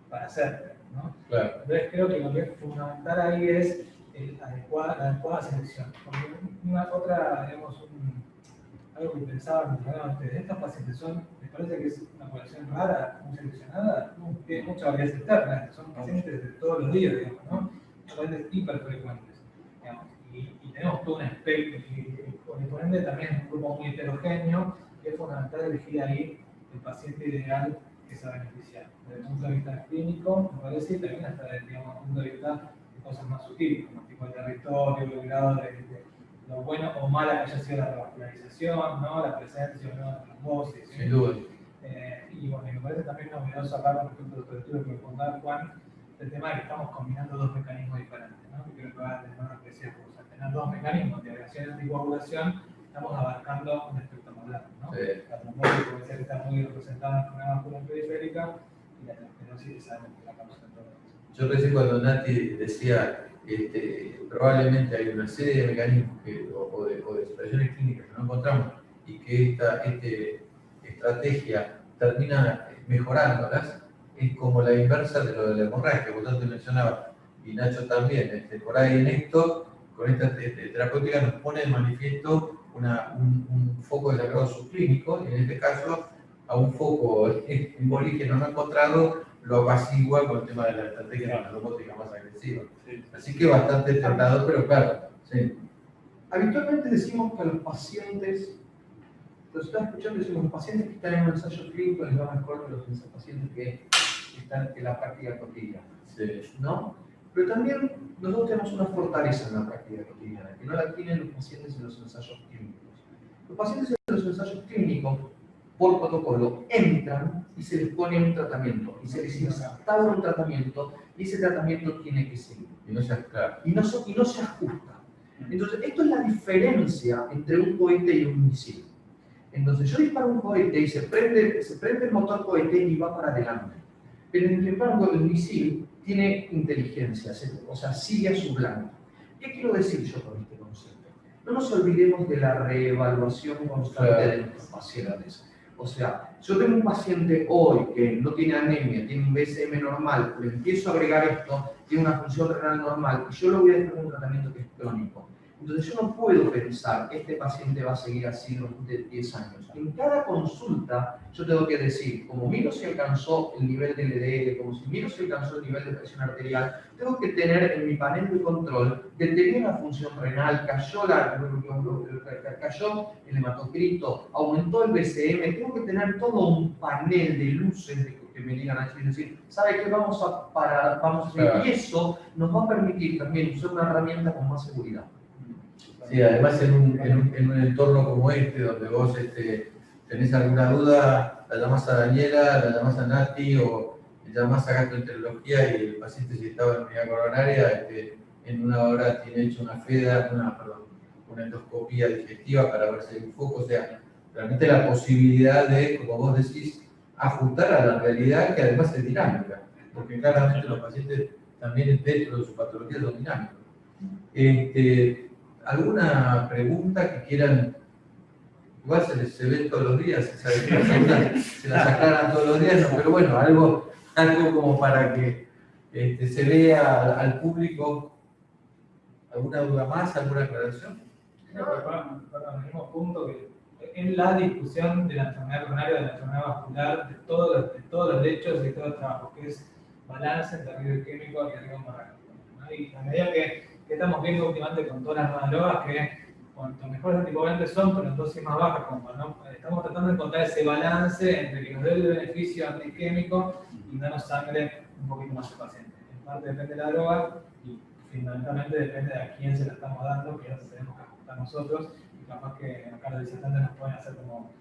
para hacerlo, ¿no? Claro. Entonces creo que lo que es fundamental ahí es la adecuada selección. Porque algo que pensaban ustedes, ¿estos pacientes les parece que es una población rara, muy seleccionada? Tiene mucha variedad externa, son pacientes de todos los días, digamos, ¿no? Son pacientes hiperfrecuentes, digamos, y tenemos todo un espectro, y por ende también es un grupo muy heterogéneo, que es fundamental elegir ahí el paciente ideal que se va a beneficiar. Desde el punto de vista clínico, me parece, y también hasta desde el punto de vista de cosas más sutiles, como tipo el territorio, el grado de lo bueno o mala que haya sido la revascularización, ¿no? La presencia o no de trombosis. Sin duda. Y bueno, me parece también novedoso hablar con respecto a otro estudio que contaba Juan, el tema de que estamos combinando dos mecanismos diferentes, ¿no? Que creo que va a tener una especie de cosa. Tener dos mecanismos de agregación y anticoagulación, estamos abarcando un espectro más largo, ¿no? Sí. La trombosis puede ser que está muy representada en la enfermedad vascular periférica y la esclerosis que sabemos que la causa de todo eso. Yo pensé cuando Nati decía probablemente hay una serie de mecanismos o de expresiones clínicas que no encontramos y que esta estrategia termina mejorándolas, es como la inversa de lo de la hemorragia, que vos te mencionabas, y Nacho también. Por ahí en esto, con esta terapéutica nos pone de manifiesto un foco de sangrado subclínico, y en este caso a un foco embolígeno no encontrado lo apacigua con el tema de la estrategia robótica más agresiva. Sí. Así que bastante tentador, pero claro, sí. Habitualmente decimos que a los pacientes, los están escuchando, decimos los pacientes que están en un ensayo clínico les va mejor que los pacientes que están en la práctica cotidiana, Sí. ¿no? Pero también nosotros tenemos una fortaleza en la práctica cotidiana, que no la tienen los pacientes en los ensayos clínicos. Los pacientes en los ensayos clínicos, por protocolo, entran y se les pone un tratamiento, y se les instaura un tratamiento, y ese tratamiento tiene que seguir. Y no seas claro. Y no se ajusta. Entonces, esto es la diferencia entre un cohete y un misil. Entonces, yo disparo un cohete y se prende el motor cohete y va para adelante. Pero en embargo, el misil tiene inteligencia, o sea, sigue a su blanco. ¿Qué quiero decir yo con este concepto? No nos olvidemos de la reevaluación constante de nuestros pacientes. O sea, yo tengo un paciente hoy que no tiene anemia, tiene un BSM normal, le empiezo a agregar esto, tiene una función renal normal, y yo lo voy a dejar un tratamiento que es crónico. Entonces yo no puedo pensar que este paciente va a seguir así durante 10 años. En cada consulta yo tengo que decir, como miro si alcanzó el nivel de LDL, como si miro si alcanzó el nivel de presión arterial, tengo que tener en mi panel de control, detener la función renal, cayó el hematocrito, aumentó el BCM, tengo que tener todo un panel de luces que me digan así, es decir, ¿sabe qué? Vamos a parar, vamos a hacer, y eso nos va a permitir también usar una herramienta con más seguridad. Sí, además en un entorno como este, donde vos tenés alguna duda, la llamás a Daniela, la llamás a Nati o le llamás a gastroenterología y el paciente, si estaba en unidad coronaria, en una hora tiene hecho una FEDA, una endoscopía digestiva para ver si hay un foco. O sea, realmente la posibilidad de, como vos decís, ajustar a la realidad, que además es dinámica, porque claramente los pacientes también dentro de su patología son dinámicos. ¿Alguna pregunta que quieran? Igual se ven todos los días, se las aclaran todos los días, no, pero bueno, algo como para que se vea al público. ¿Alguna duda más? ¿Alguna aclaración? Para el mismo punto, que en la discusión de la enfermedad coronaria, de la enfermedad vascular, de todos los hechos y de todo el trabajo, que es balance entre riesgo químico y riesgo hemorrágico, ¿no? Y a medida que estamos viendo últimamente con todas las nuevas drogas, que cuanto mejores anticoagulantes son, pero en dosis más bajas, como no, estamos tratando de encontrar ese balance entre que nos dé el beneficio antiquímico y darnos sangre un poquito más al paciente. En parte depende de la droga y fundamentalmente depende de a quién se la estamos dando, que ya tenemos que ajustar nosotros, y capaz que acá los disertantes nos pueden hacer como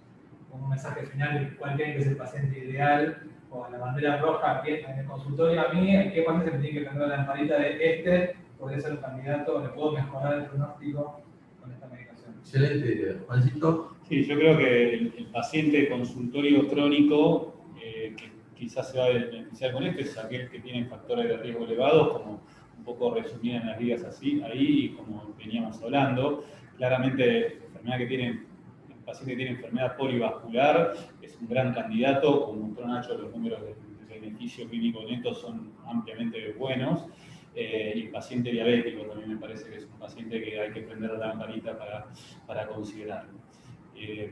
un mensaje final de cuál creen que es el paciente ideal, o la bandera roja, que en el consultorio a mí, ¿en qué paciente me tiene que prender la lamparita de este? Podría ser un candidato, le puedo mejorar el pronóstico con esta medicación. Excelente idea. Juancito. Sí, yo creo que el paciente consultorio crónico que quizás se va a beneficiar con esto es aquel que tiene factores de riesgo elevados, como un poco resumida en las guías así, ahí, como veníamos hablando. Claramente, la enfermedad que tiene, el paciente que tiene enfermedad polivascular es un gran candidato. Como mostró Nacho, los números de beneficio clínico neto son ampliamente buenos. Y el paciente diabético también me parece que es un paciente que hay que prender la lamparita para considerarlo. Y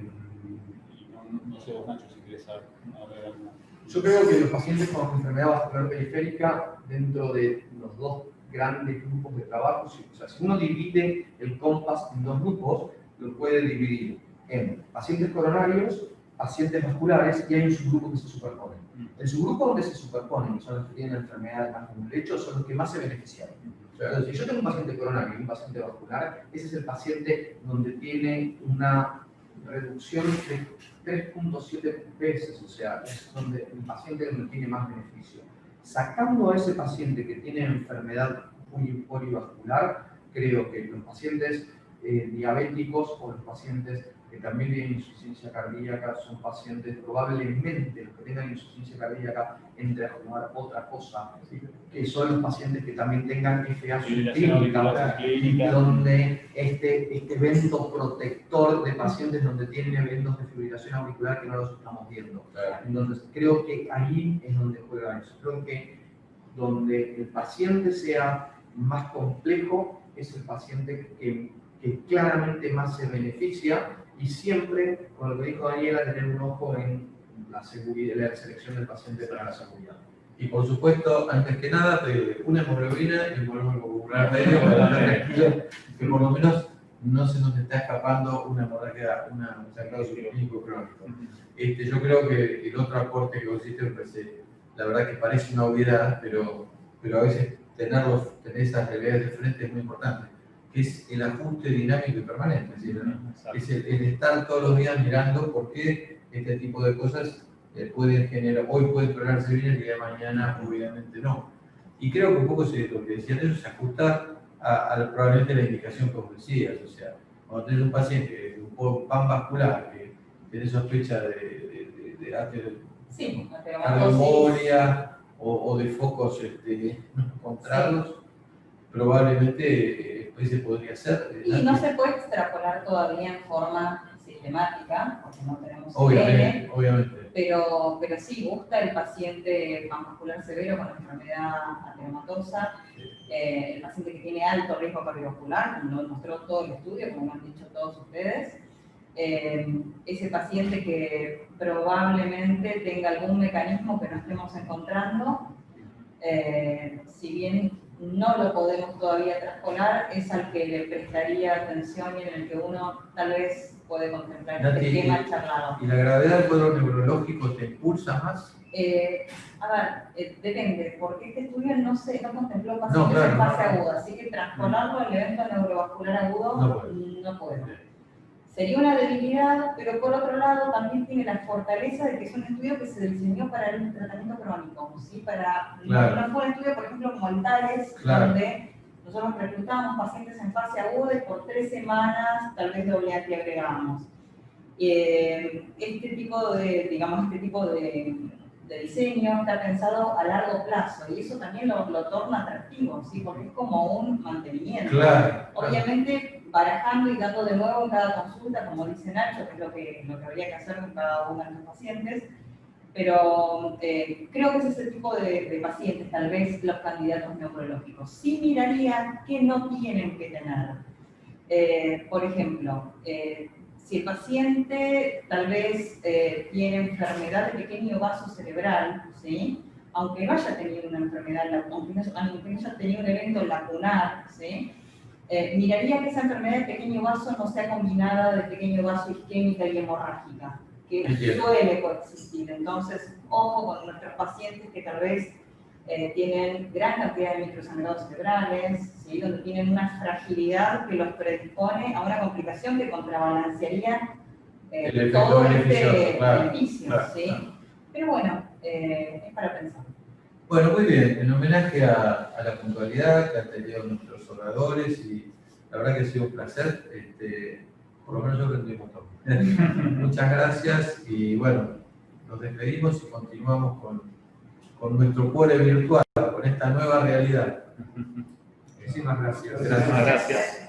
no sé vos, Nacho, si querés hablar alguna. Yo creo que los pacientes con enfermedad vascular periférica, dentro de los dos grandes grupos de trabajo, o sea, si uno divide el COMPAS en dos grupos, lo puede dividir en pacientes coronarios, pacientes vasculares, y hay un subgrupo que se superpone. El subgrupo donde se superponen, que son los que tienen enfermedades más común de hecho, son los que más se beneficiaron. Entonces, si yo tengo un paciente coronario y un paciente vascular, ese es el paciente donde tiene una reducción de 3.7 veces, o sea, es donde el paciente donde tiene más beneficio. Sacando a ese paciente que tiene enfermedad polivascular, creo que los pacientes diabéticos o los pacientes que también tienen insuficiencia cardíaca son pacientes, probablemente los que tengan insuficiencia cardíaca, entre a jugar otra cosa, que son los pacientes que también tengan FA subclínica, donde este evento protector de pacientes donde tienen eventos de fibrilación auricular que no los estamos viendo. Entonces, creo que ahí es donde juega eso. Creo que donde el paciente sea más complejo es el paciente que claramente más se beneficia, y siempre, con lo que dijo Daniela, tener un ojo en la seguridad, la selección del paciente para la seguridad. Y por supuesto, antes que nada, una hemoglobina y un volumen ocular medio para estar tranquilo, que por lo menos no se nos está escapando una hemorragia, un sangrado subclínico crónico. Yo creo que el otro aporte que vos hiciste, pues, la verdad que parece una obviedad, pero a veces tener esas realidades de frente es muy importante, que es el ajuste dinámico y permanente, es el estar todos los días mirando por qué este tipo de cosas pueden generar, hoy puede tolerarse bien, el día de mañana obviamente no. Y creo que un poco lo que decían ellos se ajusta probablemente la indicación que vos decías, o sea, cuando tenés un paciente un pan vascular que tiene sospecha de cardioembolia o de focos encontrados, probablemente ese podría ser. Y no se puede extrapolar todavía en forma sistemática, porque no tenemos obviamente. Pero sí gusta el paciente panvascular severo con enfermedad ateromatosa, el paciente que tiene alto riesgo cardiovascular, como lo mostró todo el estudio, como han dicho todos ustedes, ese paciente que probablemente tenga algún mecanismo que no estemos encontrando, si bien no lo podemos todavía traspolar, es al que le prestaría atención y en el que uno tal vez puede contemplar este tema charlado. ¿Y la gravedad del cuadro neurológico te impulsa más? Depende, porque este estudio no contempló pacientes en fase aguda, así que traspolarlo al evento neurovascular agudo no puedo. Sería una debilidad, pero por otro lado también tiene la fortaleza de que es un estudio que se diseñó para el tratamiento crónico, ¿sí? No fue un estudio, por ejemplo, como el TALES, donde nosotros reclutamos pacientes en fase aguda y por 3 semanas tal vez doble AT agregamos. Este tipo de diseño está pensado a largo plazo y eso también lo torna atractivo, ¿sí? Porque es como un mantenimiento. Claro. Obviamente, barajando y dando de nuevo en cada consulta, como dice Nacho, que es lo que habría que hacer con cada uno de los pacientes, pero creo que ese es el tipo de pacientes, tal vez los candidatos neurológicos. Sí miraría qué no tienen que tener. Por ejemplo, si el paciente tal vez tiene enfermedad de pequeño vaso cerebral, ¿sí? Aunque no haya tenido una enfermedad, aunque no haya tenido un evento lacunar, ¿sí? Miraría que esa enfermedad de pequeño vaso no sea combinada de pequeño vaso isquémica y hemorrágica, que suele coexistir. Entonces, ojo con nuestros pacientes que tal vez tienen gran cantidad de microsangrados cerebrales, ¿sí? Donde tienen una fragilidad que los predispone a una complicación que contrabalancearía todo este beneficio. Claro, ¿sí? claro. Pero bueno, es para pensar. Bueno, muy bien, en homenaje a la puntualidad que han tenido nuestros oradores y la verdad que ha sido un placer, por lo menos yo aprendí un montón. Muchas gracias y bueno, nos despedimos y continuamos con nuestro cuore virtual, con esta nueva realidad. Muchísimas gracias. Gracias. Gracias.